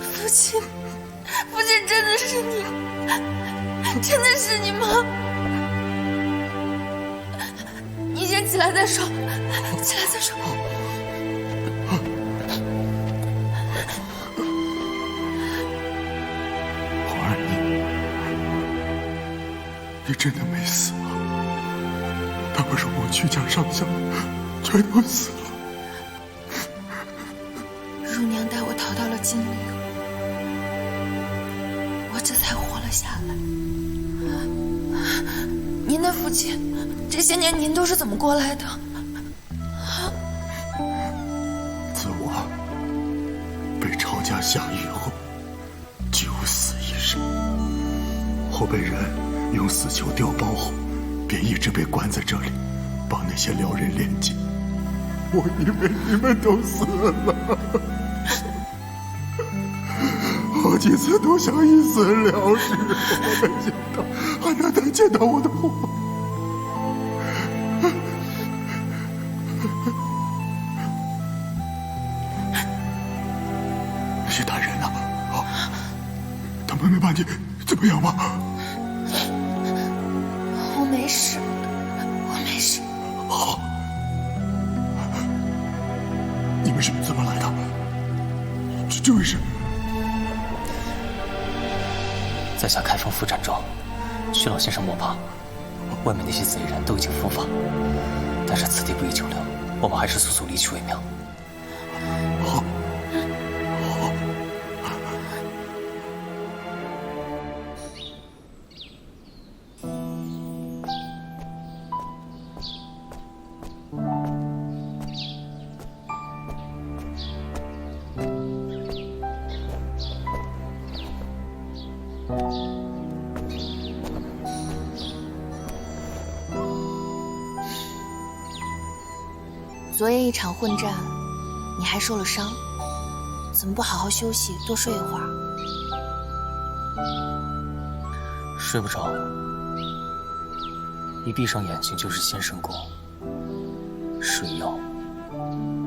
H: 父亲，父亲，真的是你？真的是你吗？你先起来再说，起来再说。
E: 红儿，你真的没死啊？他们说我曲家上下全都死了。
H: 乳娘带我逃到了金陵，我这才活了下来。您的父亲，这些年您都是怎么过来的？
E: 自我被抄家下狱后，九死一生，后被人用死囚调包后，便一直被关在这里，帮那些撩人炼金。我以为你们都死了，好几次都想一死了之，我没想到还能再见到我的父母。那些大人呢？啊，他们没把你怎么样吗？
H: 我没事，我没事。
E: 好，你们是怎么来的？这位是？
J: 在下开封府展庄，徐老先生莫怕，外面那些贼人都已经伏法，但是此地不宜久留，我们还是速速离去为妙。
E: 好。
H: 昨夜一场混战，你还受了伤，怎么不好好休息，多睡一会儿？
J: 睡不着，一闭上眼睛就是仙神宫、水妖、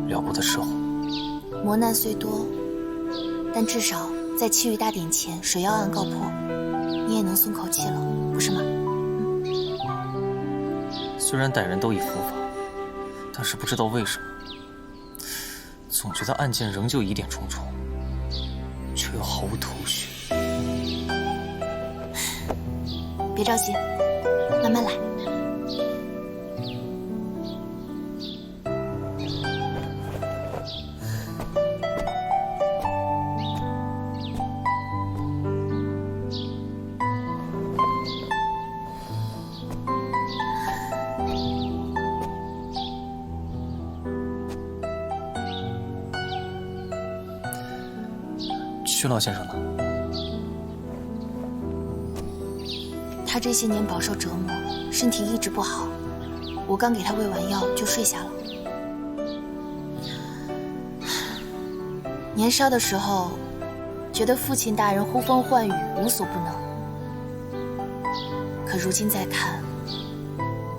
J: 辽国的斥候。
H: 磨难虽多，但至少在七雨大典前，水妖案告破，你也能松口气了，不是吗？
J: 虽然歹人都已伏法，但是不知道为什么，总觉得案件仍旧疑点重重，却又毫无头绪。
H: 别着急，慢慢来。
J: 徐老先生呢？
H: 他这些年饱受折磨，身体一直不好。我刚给他喂完药就睡下了。年少的时候，觉得父亲大人呼风唤雨，无所不能。可如今再看，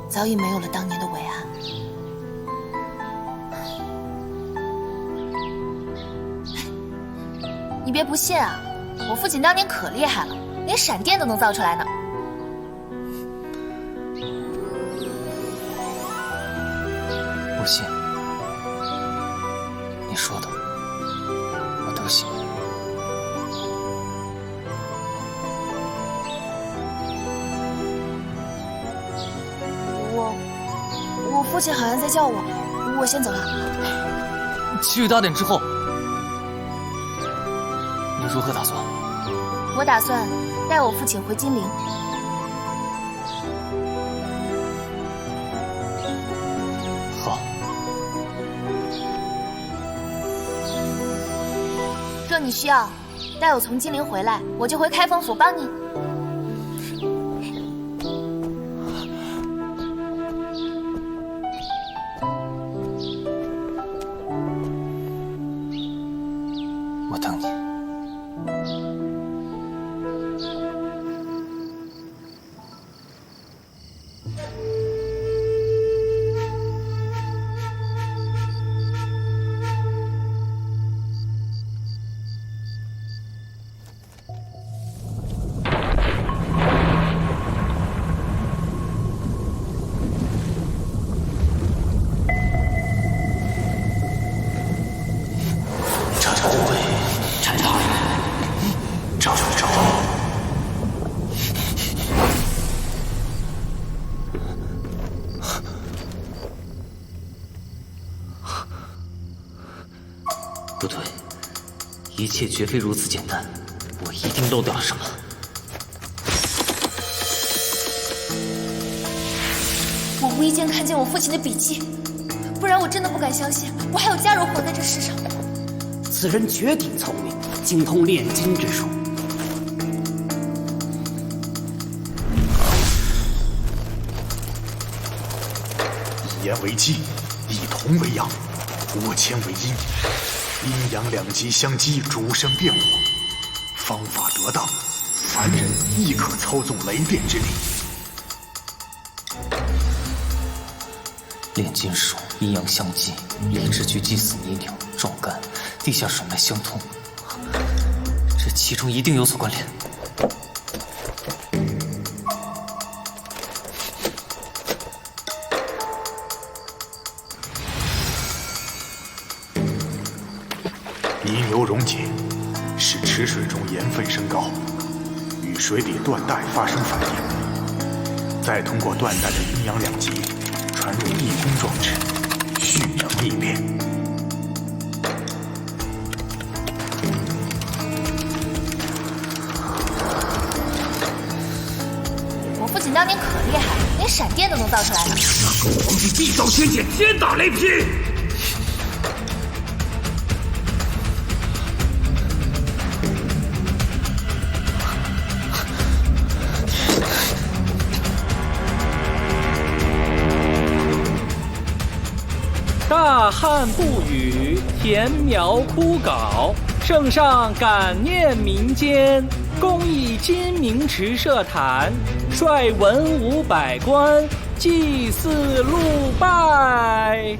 H: 早已没有了当年的伟岸。你别不信啊，我父亲当年可厉害了，连闪电都能造出来呢。
J: 不信，你说的我都信。
H: 我父亲好像在叫我，我先走了。
J: 7月8点之后，你如何打算？
H: 我打算带我父亲回金陵。
J: 好。
H: 若你需要，待我从金陵回来，我就回开封府帮你。
J: 我等你。不对，一切绝非如此简单，我一定漏掉了什么。
H: 我无意间看见我父亲的笔记，不然我真的不敢相信我还有家人活在这世上。
K: 此人绝顶聪明，精通炼金之术。
E: 以言为基，以铜为阳，倭铅为阴，阴阳两极相激，主生变我。方法得当，凡人亦可操纵雷电之力。
J: 炼金术，阴阳相激，雷之巨击死泥鸟，壮干，地下水脉相通，这其中一定有所关联。
E: 泥牛溶解，使池水中盐分升高，与水底缎带发生反应，再通过缎带的阴阳两极传入一宫装置，蓄养异变。
H: 我父亲当年可厉害了，连闪电都能造出来呢。
C: 皇帝地造天谴，天打雷劈。
M: 大旱不雨，田苗枯槁，圣上感念民间，公益金明池设坛，率文武百官祭祀戮拜。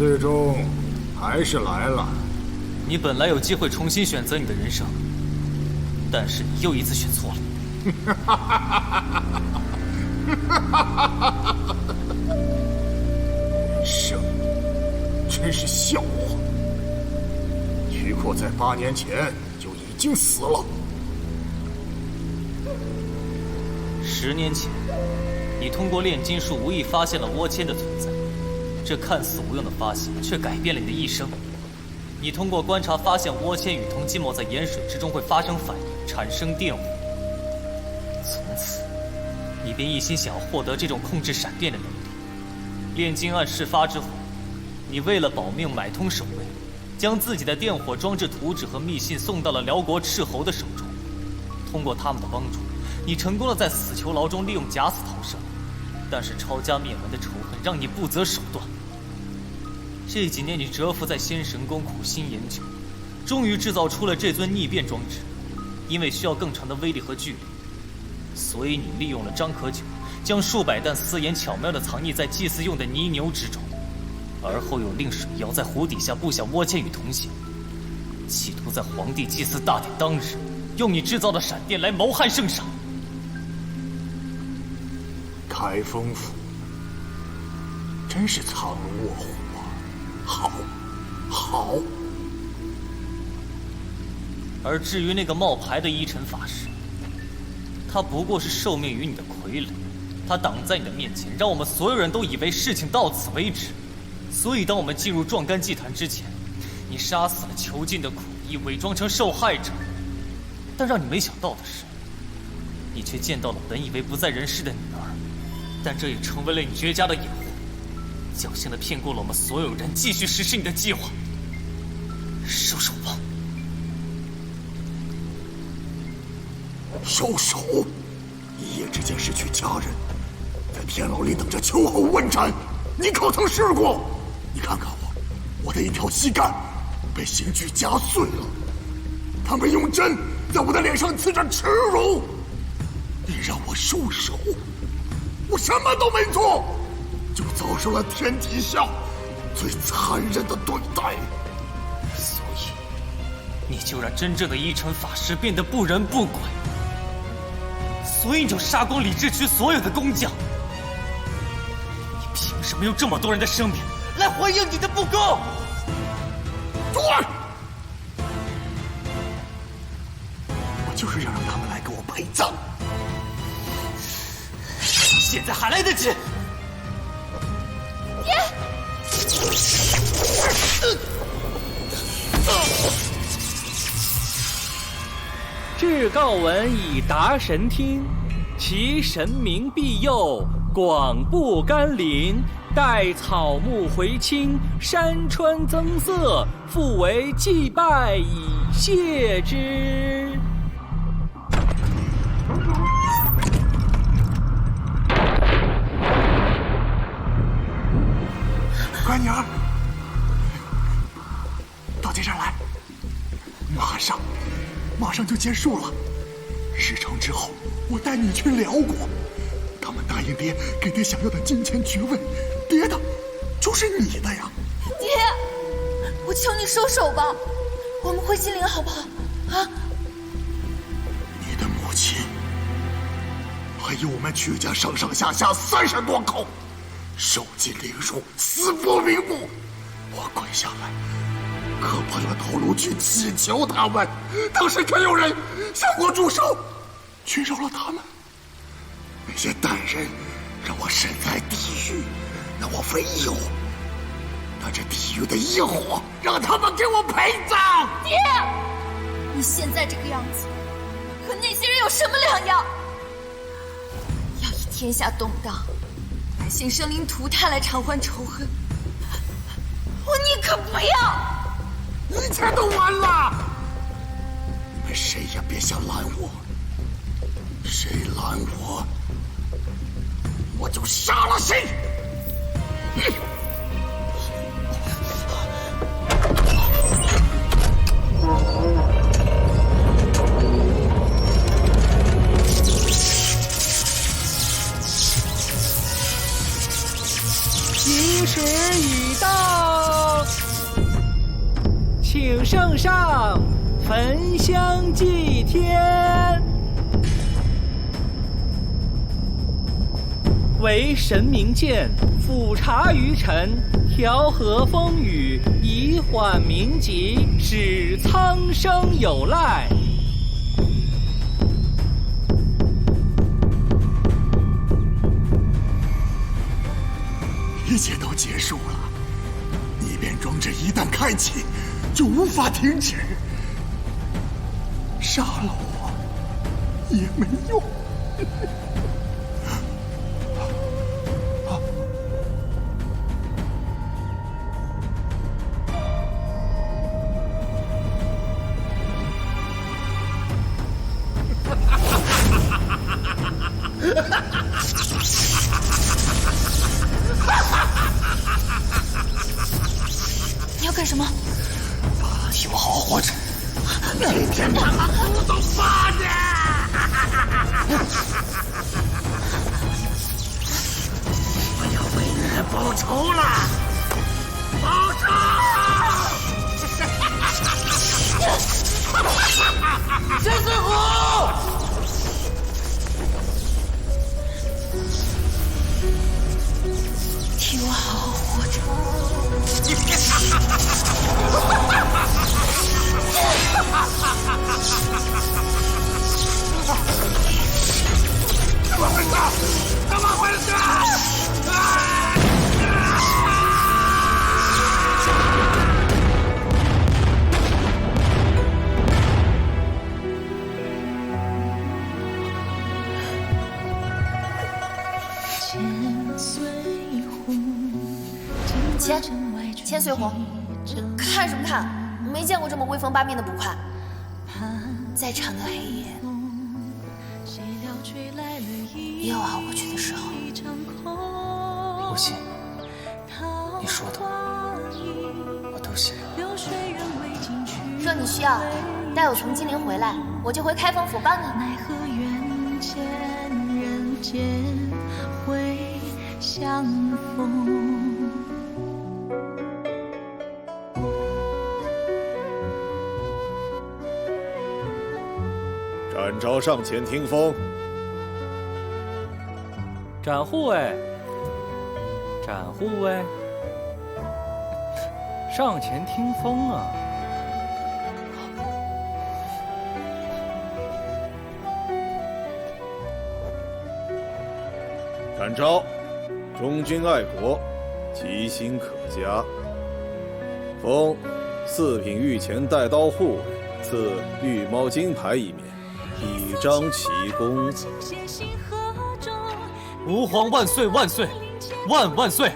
E: 最终还是来了。
J: 你本来有机会重新选择你的人生，但是你又一次选错了。
E: 人生真是笑话。曲阔在8年前就已经死了。
J: 10年前，你通过炼金术无意发现了倭签的存在，这看似无用的发现，却改变了你的一生。你通过观察发现倭签与铜筋膜在盐水之中会发生反应，产生电火。从此，你便一心想要获得这种控制闪电的能力。炼金案事发之后，你为了保命买通守卫，将自己的电火装置图纸和密信送到了辽国斥候的手中。通过他们的帮助，你成功的在死囚牢中利用假死逃生。但是抄家灭门的仇恨让你不择手段。这几年你蛰伏在仙神宫苦心研究，终于制造出了这尊逆变装置。因为需要更长的威力和距离，所以你利用了张可久，将数百担私盐巧妙地藏匿在祭祀用的泥牛之中，而后又令水妖在湖底下布下倭签与铜线，企图在皇帝祭祀大典当日，用你制造的闪电来谋害圣上。
E: 开封府真是藏龙卧虎啊！好，好。
J: 而至于那个冒牌的依尘法师，他不过是受命于你的傀儡，他挡在你的面前，让我们所有人都以为事情到此为止。所以当我们进入壮干祭坛之前，你杀死了囚禁的苦役，伪装成受害者。但让你没想到的是，你却见到了本以为不在人世的女儿，但这也成为了你绝佳的掩护，侥幸地骗过了我们所有人，继续实施你的计划。收手吧。
E: 收手！一夜之间失去家人，在天牢里等着秋后问斩，你可曾试过？你看看我的一条膝盖被刑具夹碎了，他们用针在我的脸上刺着耻辱。你让我收手，我什么都没做，就遭受了天底下最残忍的对待。
J: 所以，你就让真正的依尘法师变得不人不鬼。所以你就杀光李治区所有的工匠，你凭什么用这么多人的生命来回应你的不公？
E: 对，我就是要让他们来给我陪葬。
J: 现在还来得及。
H: 爹。
M: 至告文以达神听，其神明庇佑，广布甘霖，待草木回青，山川增色，复为祭拜以谢之。
E: 乖女儿，到街上来，马上就结束了。事成之后，我带你去辽国，他们答应爹给爹想要的金钱爵位，爹的就是你的呀。
H: 爹，我求你收手吧，我们回金陵好不好？啊！
E: 你的母亲，还有我们曲家上上下下30多口，受尽凌辱，死不瞑目。我跪下来，磕破了头颅去祈求他们，当时可有人向我住手，去饶了他们。那些歹人让我身在地狱，让我为友，但这地狱的异火让他们给我陪葬。
H: 爹，你现在这个样子，和那些人有什么两样？要以天下动荡，百姓生灵涂炭来偿还仇恨，我宁可不要。
E: 一切都完了，你们谁也别想拦我，谁拦我，我就杀了谁。
M: 吉时已到。请圣上焚香祭天，为神明鉴，俯察于臣，调和风雨，以缓民急，使苍生有赖。
E: 一切都结束了，逆变装置一旦开启，就无法停止。杀了我也没用。
H: 你要干什么？
E: 替我好好活着，每天他妈不都发的！我要为你报仇了！报仇！千岁虎！
H: 替我好好活着。
E: 怎么回事？怎么回事？
H: 千岁虎，看什么看？没见过这么威风八面的捕快。再长的黑夜，也有熬过去的时候。
J: 无心，你说的我都信了。
H: 若你需要，待我从金陵回来，我就回开封府帮你。
N: 奈何缘见人间会相逢。
B: 展昭上前听风。
M: 展护卫，展护卫，上前听风啊！
B: 展昭，忠君爱国，其心可嘉。封四品御前带刀护卫，赐玉猫金牌一面，以彰其功。
J: 吾皇万岁万岁万万岁！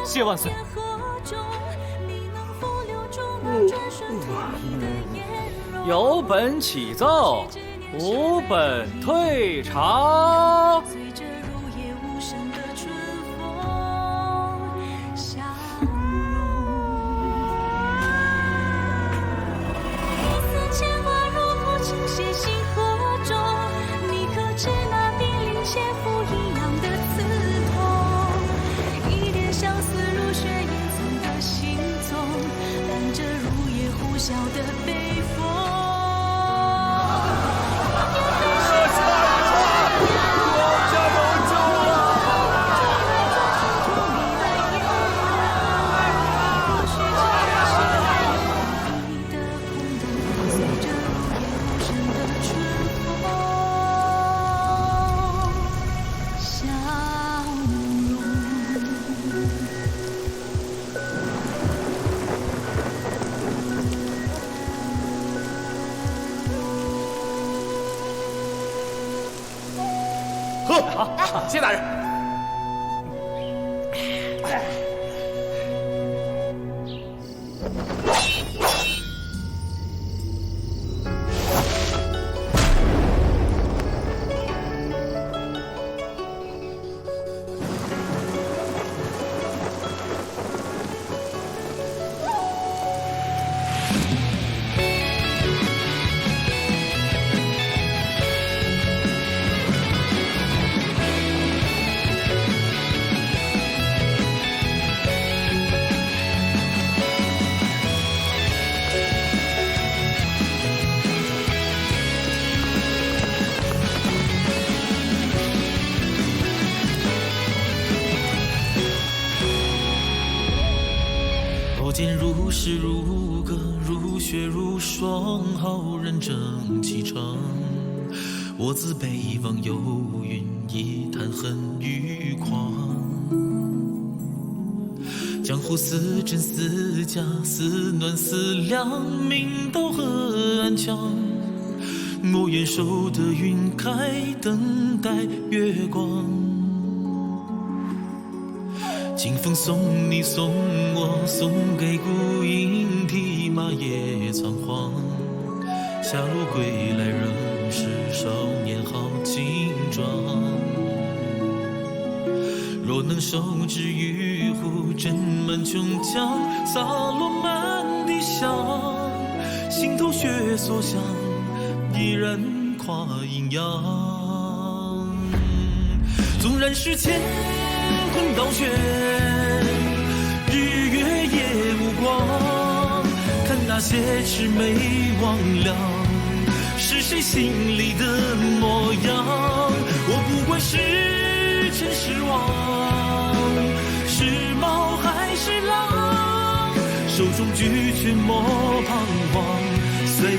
J: 谢万岁！
M: 有本启奏，无本退朝。
N: 小的北风，
C: 好，谢大人。
O: 我见如诗如歌，如雪如霜，浩然正气成。我自北望幽云，一叹恨欲狂。江湖似真似假，似暖似凉，明道和暗墙。我愿守得云开，等待月光。清风送你送我，送给孤影，匹马也仓皇。下路归来仍是少年好劲壮。若能手执玉壶，斟满琼浆，洒落满地香。心头血所向，依然跨阴阳。纵然是乾坤倒悬，日月也无光。看那些魑魅魍魉，是谁心里的模样？我不管是成是亡，是猫还是狼，手中举拳莫彷徨，随